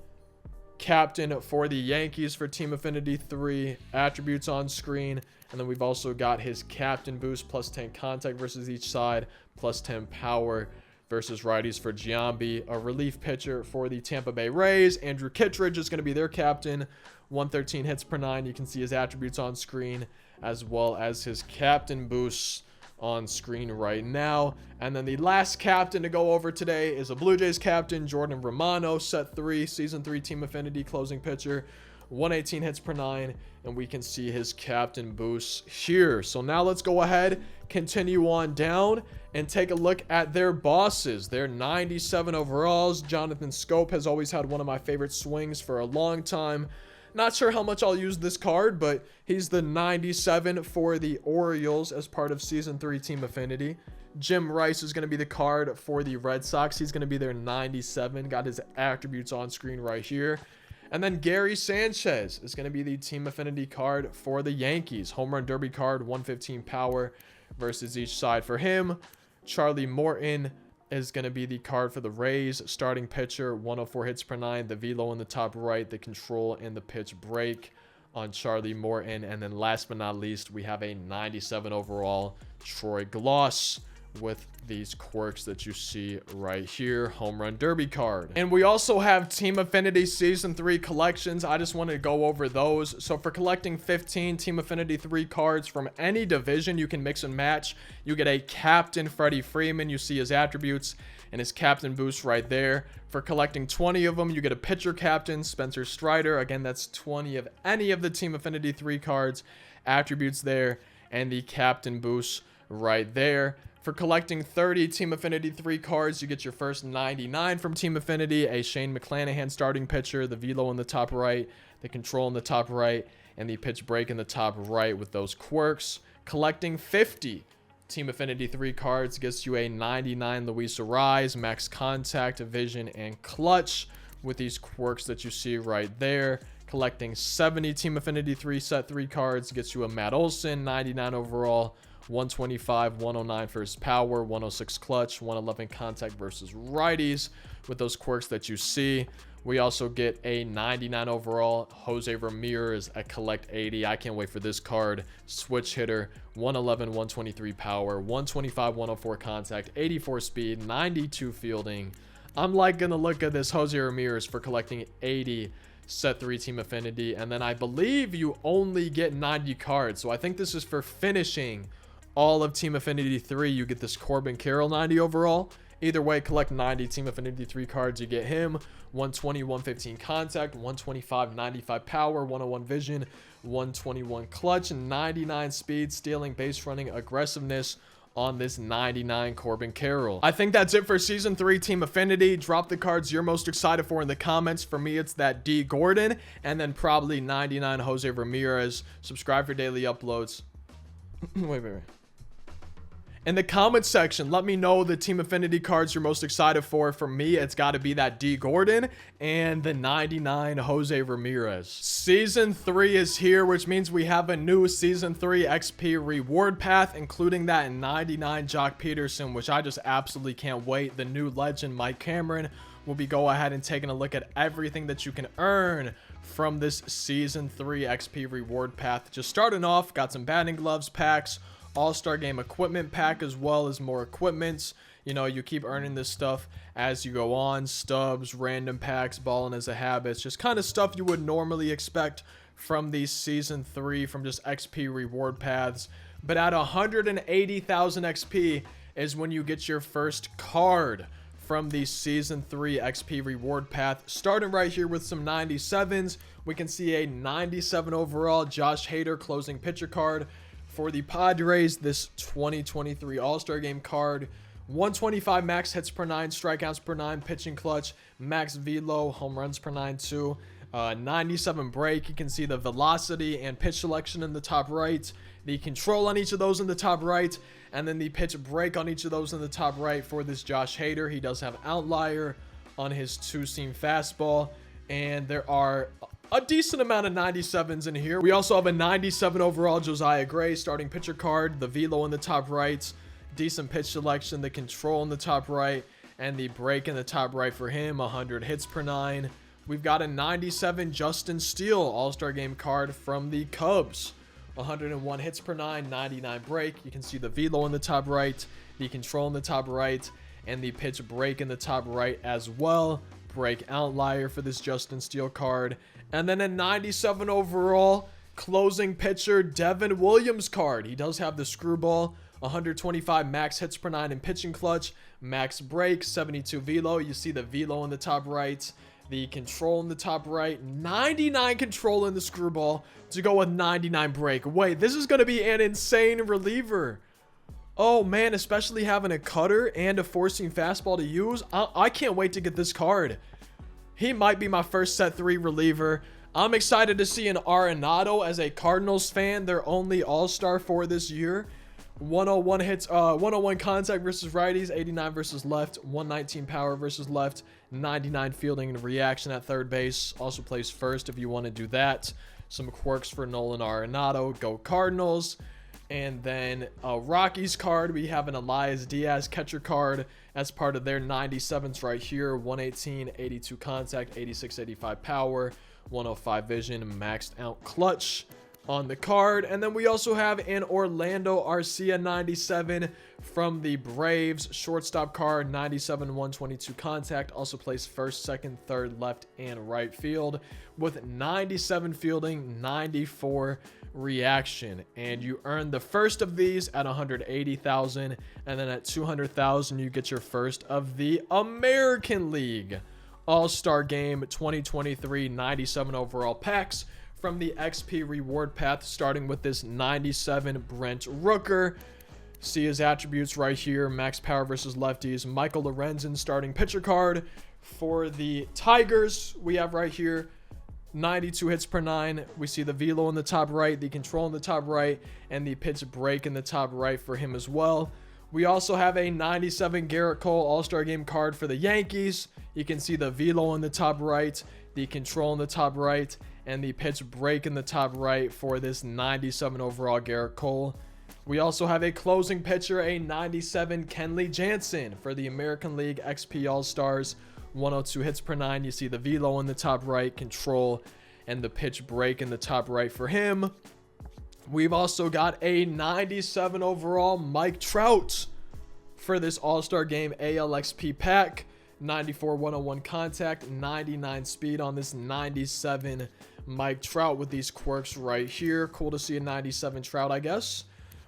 captain for the Yankees for Team Affinity 3, attributes on screen. And then we've also got his captain boost, plus 10 contact versus each side, plus 10 power versus righties for Giambi. A relief pitcher for the Tampa Bay Rays, Andrew Kittredge is going to be their captain, 113 hits per 9. You can see his attributes on screen as well as his captain boosts on screen right now. And then the last captain to go over today is a Blue Jays captain, Jordan Romano, set 3, Season 3 Team Affinity closing pitcher, 118 hits per 9, and we can see his captain boosts here. So now let's go ahead, continue on down, and take a look at their bosses. Their 97 overalls. Jonathan Scope has always had one of my favorite swings for a long time. Not sure how much I'll use this card, but he's the 97 for the Orioles as part of Season 3 Team Affinity. Jim Rice is going to be the card for the Red Sox. He's going to be their 97. Got his attributes on screen right here. And then Gary Sanchez is going to be the Team Affinity card for the Yankees. Home Run Derby card, 115 power versus each side for him. Charlie Morton is going to be the card for the Rays. Starting pitcher, 104 hits per 9. The velo in the top right, the control and the pitch break on Charlie Morton. And then last but not least, we have a 97 overall Troy Gloss with these quirks that you see right here. Home Run Derby card. And we also have Team Affinity Season 3 collections. I just wanted to go over those. So for collecting 15 Team Affinity 3 cards from any division, you can mix and match. You get a captain, Freddie Freeman. You see his attributes and his captain boost right there. For collecting 20 of them, you get a pitcher captain, Spencer Strider. Again, that's 20 of any of the Team Affinity 3 cards. Attributes there and the captain boost right there. For collecting 30 Team Affinity 3 cards, you get your first 99 from Team Affinity, a Shane McClanahan starting pitcher, the velo in the top right, the control in the top right, and the pitch break in the top right with those quirks. Collecting 50 Team Affinity 3 cards gets you a 99 Luis Arraez, max contact, vision, and clutch with these quirks that you see right there. Collecting 70 Team Affinity 3 set 3 cards gets you a Matt Olson, 99 overall, 125, 109 for his power, 106 clutch, 111 contact versus righties with those quirks that you see. We also get a 99 overall Jose Ramirez at collect 80. I can't wait for this card. Switch hitter, 111, 123 power, 125, 104 contact, 84 speed, 92 fielding. I'm liking the look of this Jose Ramirez for collecting 80 set 3 Team Affinity. And then I believe you only get 90 cards. So I think this is for finishing all of Team Affinity 3. You get this Corbin Carroll 90 overall. Either way, collect 90 Team Affinity 3 cards. You get him, 120, 115 contact, 125, 95 power, 101 vision, 121 clutch, 99 speed, stealing, base running, aggressiveness on this 99 Corbin Carroll. I think that's it for Season 3 Team Affinity. Drop the cards you're most excited for in the comments. For me, it's that D. Gordon, and then probably 99 Jose Ramirez. Subscribe for daily uploads. wait. In the comment section, let me know the Team Affinity cards you're most excited for. For me, it's got to be that D. Gordon and the 99 Jose Ramirez. Season 3 is here, which means we have a new Season 3 XP reward path, including that 99 Jock Peterson, which I just absolutely can't wait. The new legend, Mike Cameron, will be go ahead and taking a look at everything that you can earn from this Season 3 XP reward path. Just starting off, got some batting gloves packs, All-Star Game equipment pack, as well as more equipments. You know, you keep earning this stuff as you go on. Stubs, random packs, balling as a habit. It's just kind of stuff you would normally expect from the season 3 from just XP reward paths. But at 180,000 XP is when you get your first card from the season 3 XP reward path. Starting right here with some 97s, we can see a 97 overall Josh Hader closing pitcher card for the Padres. This 2023 All-Star Game card, 125 max hits per 9, strikeouts per 9, pitching clutch, max velo, home runs per 9 too. 97 break. You can see the velocity and pitch selection in the top right, the control on each of those in the top right, and then the pitch break on each of those in the top right for this Josh Hader. He does have outlier on his two-seam fastball, and there are a decent amount of 97s in here. We also have a 97 overall Josiah Gray starting pitcher card, the velo in the top right, decent pitch selection, the control in the top right, and the break in the top right for him, 100 hits per 9. We've got a 97 Justin Steele All-Star Game card from the Cubs. 101 hits per 9, 99 break. You can see the velo in the top right, the control in the top right, and the pitch break in the top right as well. Break outlier for this Justin Steele card. And then a 97 overall closing pitcher Devin Williams card. He does have the screwball. 125 max hits per 9 in pitching clutch, max break, 72 velo. You see the velo in the top right, the control in the top right, 99 control in the screwball to go with 99 break. Wait, this is going to be an insane reliever. Oh man, especially having a cutter and a four-seam fastball to use. I can't wait to get this card. He might be my first set 3 reliever. I'm excited to see an Arenado as a Cardinals fan. Their only all-star for this year. 101 hits, 101 contact versus righties, 89 versus left, 119 power versus left, 99 fielding and reaction at third base. Also plays first if you want to do that. Some quirks for Nolan Arenado. Go Cardinals. And then a Rockies card. We have an Elias Diaz catcher card as part of their 97s right here. 118, 82 contact, 86, 85 power, 105 vision, maxed out clutch on the card. And then we also have an Orlando Arcia 97 from the Braves shortstop card, 97, 122 contact, also plays first, second, third, left, and right field with 97 fielding, 94 reaction. And you earn the first of these at 180,000, and then at 200,000 you get your first of the American League All-Star Game 2023 97 overall packs from the XP reward path, starting with this 97 Brent Rooker. See his attributes right here. Max power versus lefties. Michael Lorenzen starting pitcher card for the Tigers. We have right here 92 hits per 9. We see the velo in the top right, the control in the top right, and the pitch break in the top right for him as well. We also have a 97 Garrett Cole All-Star Game card for the Yankees. You can see the velo in the top right, the control in the top right, and the pitch break in the top right for this 97 overall Garrett Cole. We also have a closing pitcher, a 97 Kenley Jansen for the American League XP All-Stars. 102 hits per 9. You see the velo in the top right, control, and the pitch break in the top right for him. We've also got a 97 overall Mike Trout for this All-Star Game ALXP pack. 94 101 contact, 99 speed on this 97 Mike Trout with these quirks right here. Cool to see a 97 Trout, I guess.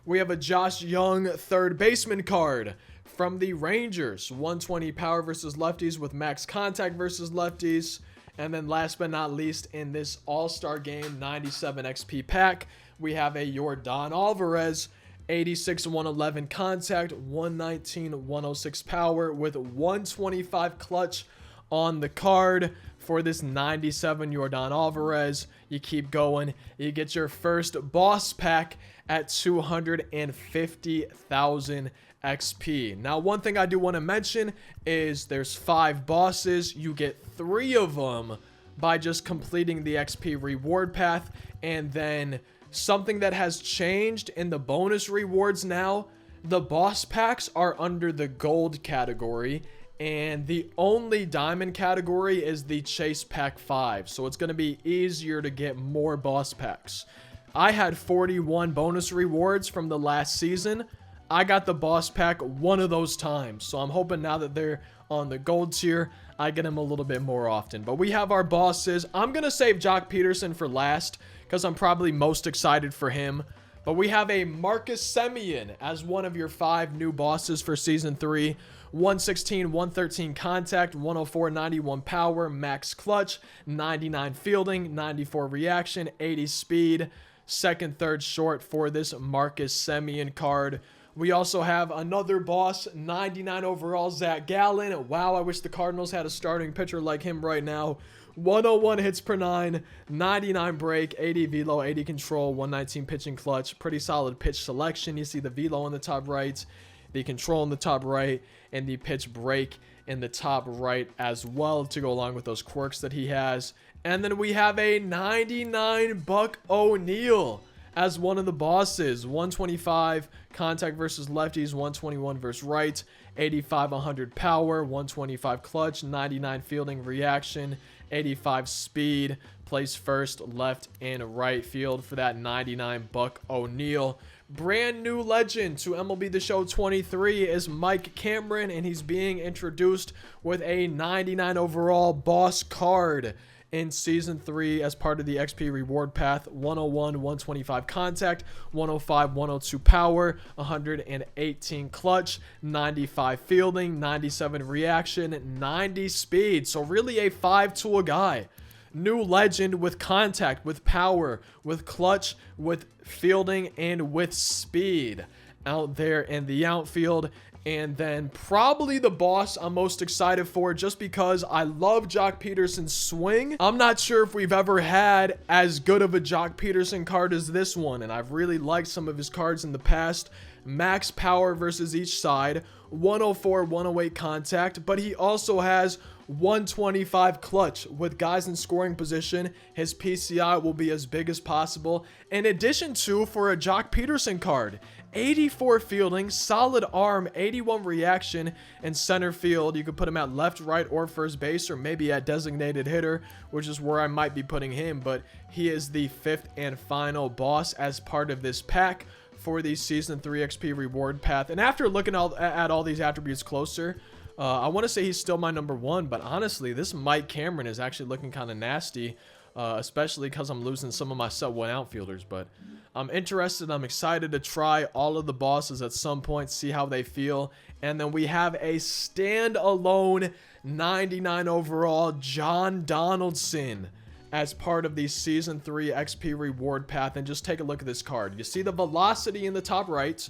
We have a Josh Young third baseman card from the Rangers. 120 power versus lefties with max contact versus lefties. And then last but not least, in this All-Star Game 97 XP pack, we have a Yordan Alvarez 86 111 contact, 119 106 power with 125 clutch on the card for this 97 Yordan Alvarez. You keep going, you get your first boss pack at 250,000 XP. Now, one thing I do want to mention is there's 5 bosses. You get 3 of them by just completing the XP reward path. And then something that has changed in the bonus rewards now, the boss packs are under the gold category, and the only diamond category is the chase pack 5. So it's going to be easier to get more boss packs. I had 41 bonus rewards from the last season. I got the boss pack one of those times. So I'm hoping now that they're on the gold tier, I get them a little bit more often. But we have our bosses. I'm going to save Jock Peterson for last because I'm probably most excited for him. But we have a Marcus Semien as one of your 5 new bosses for Season 3. 116, 113 contact, 104, 91 power, max clutch, 99 fielding, 94 reaction, 80 speed. Second, third short for this Marcus Semien card. We also have another boss, 99 overall, Zach Gallen. Wow, I wish the Cardinals had a starting pitcher like him right now. 101 hits per 9, 99 break, 80 velo, 80 control, 119 pitching clutch. Pretty solid pitch selection. You see the velo on the top right, the control in the top right, and the pitch break in the top right as well to go along with those quirks that he has. And then we have a 99 Buck O'Neil as one of the bosses. 125 contact versus lefties, 121 versus right, 85 100 power, 125 clutch, 99 fielding reaction, 85 speed. Plays first, left, and right field for that 99 Buck O'Neil. Brand new legend to MLB The Show 23 is Mike Cameron, and he's being introduced with a 99 overall boss card in Season 3 as part of the XP reward path. 101, 125 contact, 105, 102 power, 118 clutch, 95 fielding, 97 reaction, 90 speed. So really a 5-tool guy. New legend with contact, with power, with clutch, with fielding, and with speed out there in the outfield. And then probably the boss I'm most excited for, just because I love Jock Peterson's swing. I'm not sure if we've ever had as good of a Jock Peterson card as this one, and I've really liked some of his cards in the past. Max power versus each side, 104, 108 contact, but he also has 125 clutch. With guys in scoring position, his PCI will be as big as possible. In addition to, for a Jock Peterson card, 84 fielding, solid arm, 81 reaction in center field. You could put him at left, right, or first base, or maybe at designated hitter, which is where I might be putting him. But he is the 5th and final boss as part of this pack for the Season 3 XP reward path. And after looking at all these attributes closer, I want to say he's still my number 1, but honestly, this Mike Cameron is actually looking kind of nasty, especially because I'm losing some of my sub 1 outfielders. But I'm interested. I'm excited to try all of the bosses at some point, see how they feel. And then we have a standalone 99 overall John Donaldson as part of the Season 3 XP reward path. And just take a look at this card. You see the velocity in the top right.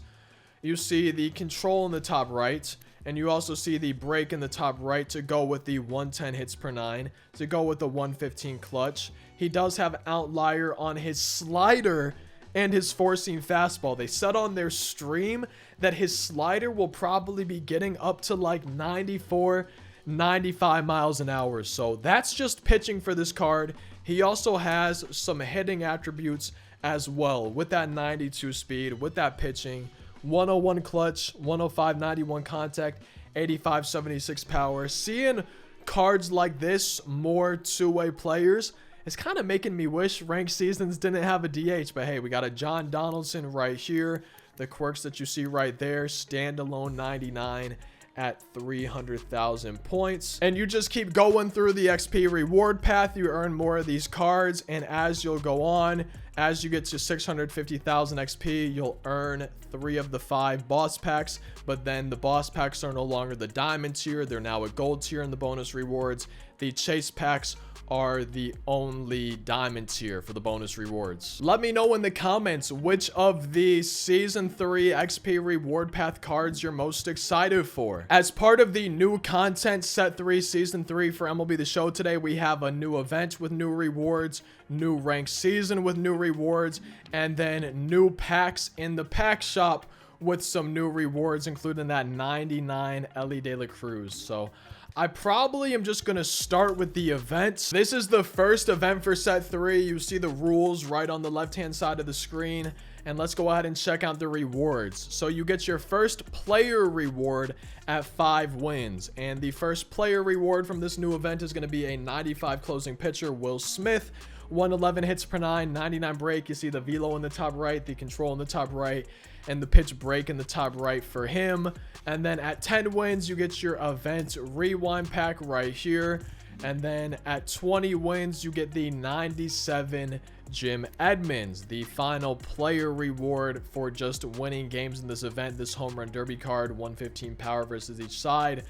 You see the control in the top right. And you also see the break in the top right to go with the 110 hits per 9, to go with the 115 clutch. He does have outlier on his slider and his four-seam fastball. They said on their stream that his slider will probably be getting up to like 94, 95 miles an hour. So that's just pitching for this card. He also has some hitting attributes as well, with that 92 speed, with that pitching. 101 clutch, 105 91 contact, 85 76 power. Seeing cards like this, more two-way players, it's kind of making me wish ranked seasons didn't have a DH. But hey, we got a John Donaldson right here. The quirks that you see right there, standalone 99 at 300,000 points. And you just keep going through the XP reward path. You earn more of these cards, and as you'll go on, as you get to 650,000 XP, you'll earn 3 of the 5 boss packs. But then the boss packs are no longer the diamond tier, they're now a gold tier in the bonus rewards. The chase packs are the only diamond tier for the bonus rewards. Let me know in the comments which of the Season 3 XP reward path cards you're most excited for. As part of the new content set 3 Season 3 for MLB The Show today, we have a new event with new rewards, new ranked season with new rewards, and then new packs in the pack shop with some new rewards, including that 99 Ellie De La Cruz. So I probably am just going to start with the events. This is the first event for set 3. You see the rules right on the left-hand side of the screen. And let's go ahead and check out the rewards. So you get your first player reward at 5 wins. And the first player reward from this new event is going to be a 95 closing pitcher, Will Smith. 111 hits per 9, 99 break. You see the velo in the top right, the control in the top right, and the pitch break in the top right for him. And then at 10 wins, you get your event rewind pack right here. And then at 20 wins, you get the 97 Jim Edmonds, the final player reward for just winning games in this event. This home run derby card, 115 power versus each side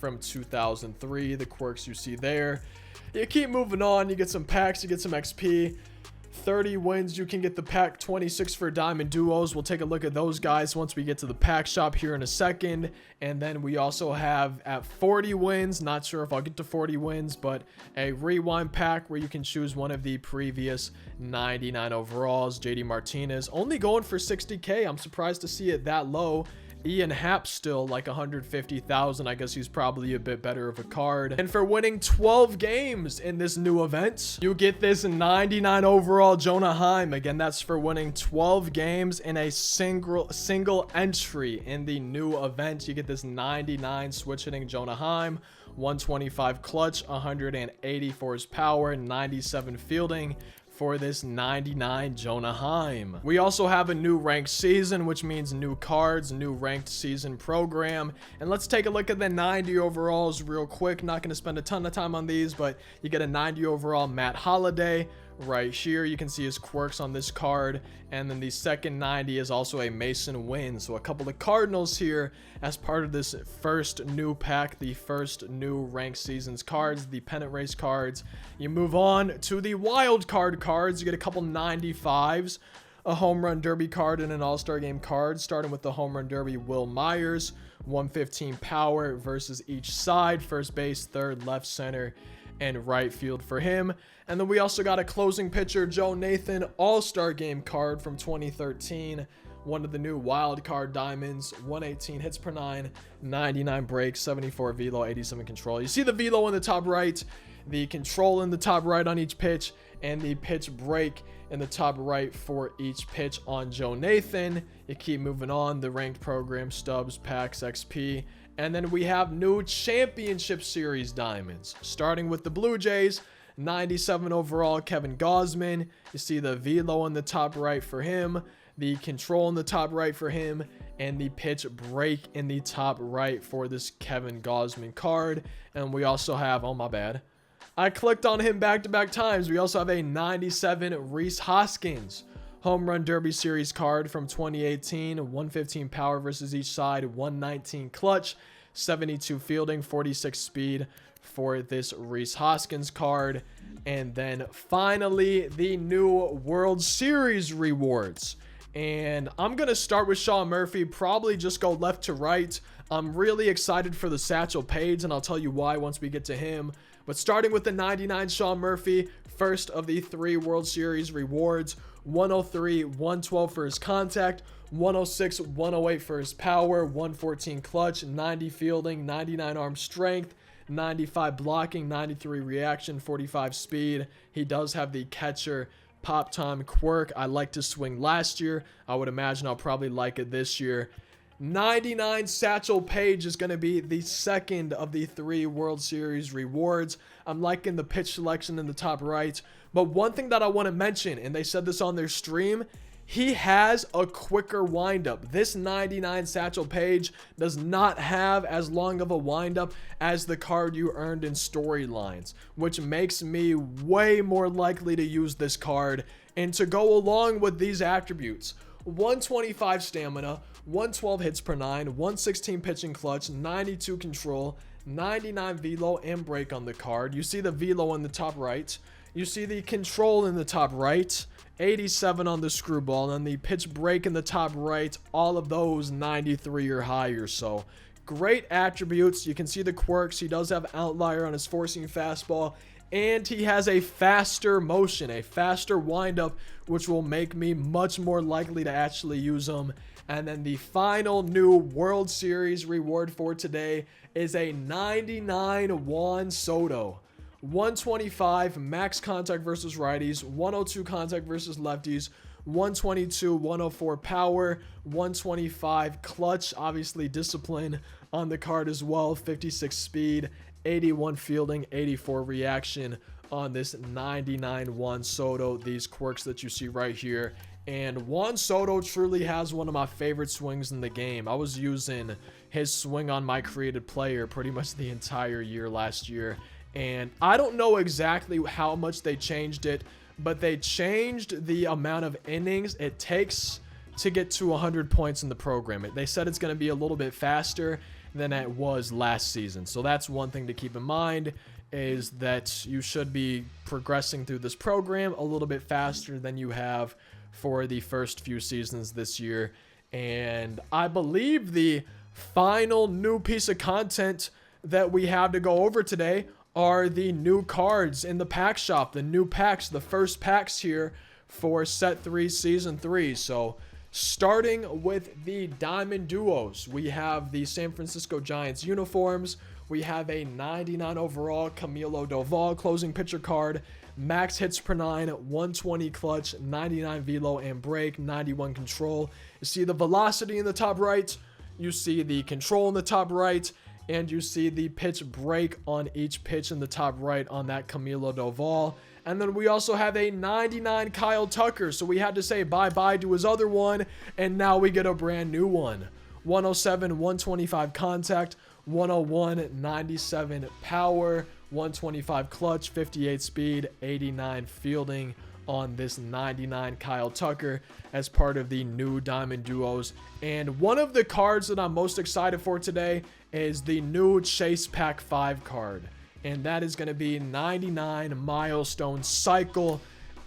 from 2003. The quirks you see there. You keep moving on. You get some packs. You get some XP. 30 wins, you can get the pack 26 for diamond duos. We'll take a look at those guys once we get to the pack shop here in a second. And then we also have at 40 wins, not sure if I'll get to 40 wins, but a rewind pack where you can choose one of the previous 99 overalls. JD Martinez only going for 60k. I'm surprised to see it that low. Ian Happ still like 150,000. I guess he's probably a bit better of a card. And for winning 12 games in this new event, you get this 99 overall Jonah Heim. Again, that's for winning 12 games in a single entry in the new event. You get this 99 switch hitting Jonah Heim, 125 clutch, 180 for his power, 97 fielding for this 99 Jonah Heim. We also have a new ranked season, which means new cards, new ranked season program. And let's take a look at the 90 overalls real quick. Not going to spend a ton of time on these, but you get a 90 overall Matt Holliday right here. You can see his quirks on this card. And then the second 90 is also a Mason Wynn. So a couple of Cardinals here as part of this first new pack, the first new ranked seasons cards, the pennant race cards. You move on to the wild card cards. You get a couple 95s, a home run derby card, and an all-star game card. Starting with the home run derby, Will Myers, 115 power versus each side, first base, third, left, center, and right field for him. And then we also got a closing pitcher, Joe Nathan, all-star game card from 2013. One of the new wild card diamonds, 118 hits per 9, 99 breaks, 74 velo, 87 control. You see the velo in the top right, the control in the top right on each pitch, and the pitch break in the top right for each pitch on Joe Nathan. You keep moving on, the ranked program, stubs, packs, XP. And then we have new championship series diamonds, starting with the Blue Jays, 97 overall Kevin Gausman. You see the velo in the top right for him, the control in the top right for him, and the pitch break in the top right for this Kevin Gausman card. And we also have, oh my bad, I clicked on him back-to-back times. We also have a 97 Rhys Hoskins home run derby series card from 2018, 115 power versus each side, 119 clutch, 72 fielding, 46 speed for this Rhys Hoskins card. And then finally, the new World Series rewards. And I'm going to start with Sean Murphy, probably just go left to right. I'm really excited for the Satchel Paige, and I'll tell you why once we get to him. But starting with the 99 Sean Murphy, first of the 3 World Series rewards, 103, 112 for his contact, 106, 108 for his power, 114 clutch, 90 fielding, 99 arm strength, 95 blocking, 93 reaction, 45 speed. He does have the catcher pop time quirk. I liked his swing last year. I would imagine I'll probably like it this year. 99 Satchel Paige is going to be the second of the 3 World Series rewards. I'm liking the pitch selection in the top right. But one thing that I want to mention, and they said this on their stream, he has a quicker windup. This 99 Satchel Paige does not have as long of a windup as the card you earned in storylines, which makes me way more likely to use this card. And to go along with these attributes, 125 stamina, 112 hits per 9, 116 pitching clutch, 92 control, 99 velo and break on the card. You see the velo in the top right. You see the control in the top right. 87 on the screwball, and the pitch break in the top right. All of those 93 or higher. So great attributes. You can see the quirks. He does have outlier on his forcing fastball, and he has a faster motion, a faster windup, which will make me much more likely to actually use him. And then the final new World Series reward for today is a 99 Juan Soto. 125 max contact versus righties, 102 contact versus lefties, 122, 104 power, 125 clutch, obviously discipline on the card as well, 56 speed, 81 fielding, 84 reaction on this 99 Juan Soto, these quirks that you see right here. And Juan Soto truly has one of my favorite swings in the game. I was using his swing on my created player pretty much the entire year last year. And I don't know exactly how much they changed it, but they changed the amount of innings it takes to get to 100 points in the program. They said it's going to be a little bit faster than it was last season. So that's one thing to keep in mind, is that you should be progressing through this program a little bit faster than you have for the first few seasons this year. And I believe the final new piece of content that we have to go over today are the new cards in the pack shop, the new packs, the first packs here for set 3 season 3. So starting with the Diamond Duos, we have the San Francisco Giants uniforms. We have a 99 overall Camilo Doval closing pitcher card, max hits per 9, 120 clutch, 99 velo and break, 91 control. You see the velocity in the top right, you see the control in the top right, and you see the pitch break on each pitch in the top right on that Camilo Doval. And then we also have a 99 Kyle Tucker. So we had to say bye-bye to his other one, and now we get a brand new one. 107, 125 contact, 101, 97 power, 125 clutch, 58 speed, 89 fielding on this 99 Kyle Tucker as part of the new Diamond Duos. And one of the cards that I'm most excited for today is the new Chase Pack 5 card. And that is going to be 99 milestone cycle,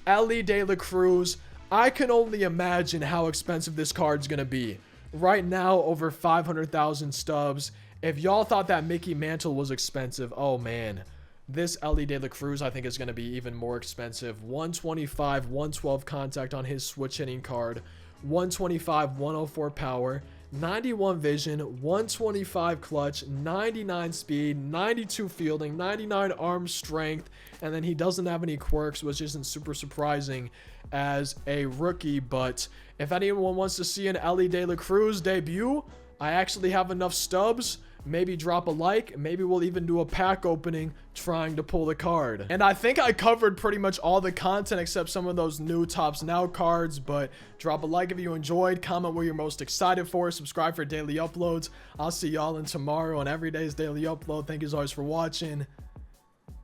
Elly De La Cruz. I can only imagine how expensive this card's going to be. Right now, over 500,000 stubs. If y'all thought that Mickey Mantle was expensive, oh man. This Elly De La Cruz, I think, is going to be even more expensive. 125, 112 contact on his switch hitting card. 125, 104 power. 91 vision, 125 clutch, 99 speed, 92 fielding, 99 arm strength, and then he doesn't have any quirks, which isn't super surprising as a rookie. But if anyone wants to see an Elly De La Cruz debut, I actually have enough stubs. Maybe drop a like. Maybe we'll even do a pack opening trying to pull the card. And I think I covered pretty much all the content except some of those new Tops Now cards. But drop a like if you enjoyed. Comment what you're most excited for. Subscribe for daily uploads. I'll see y'all in tomorrow on Everyday's Daily Upload. Thank you as always for watching.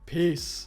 Peace.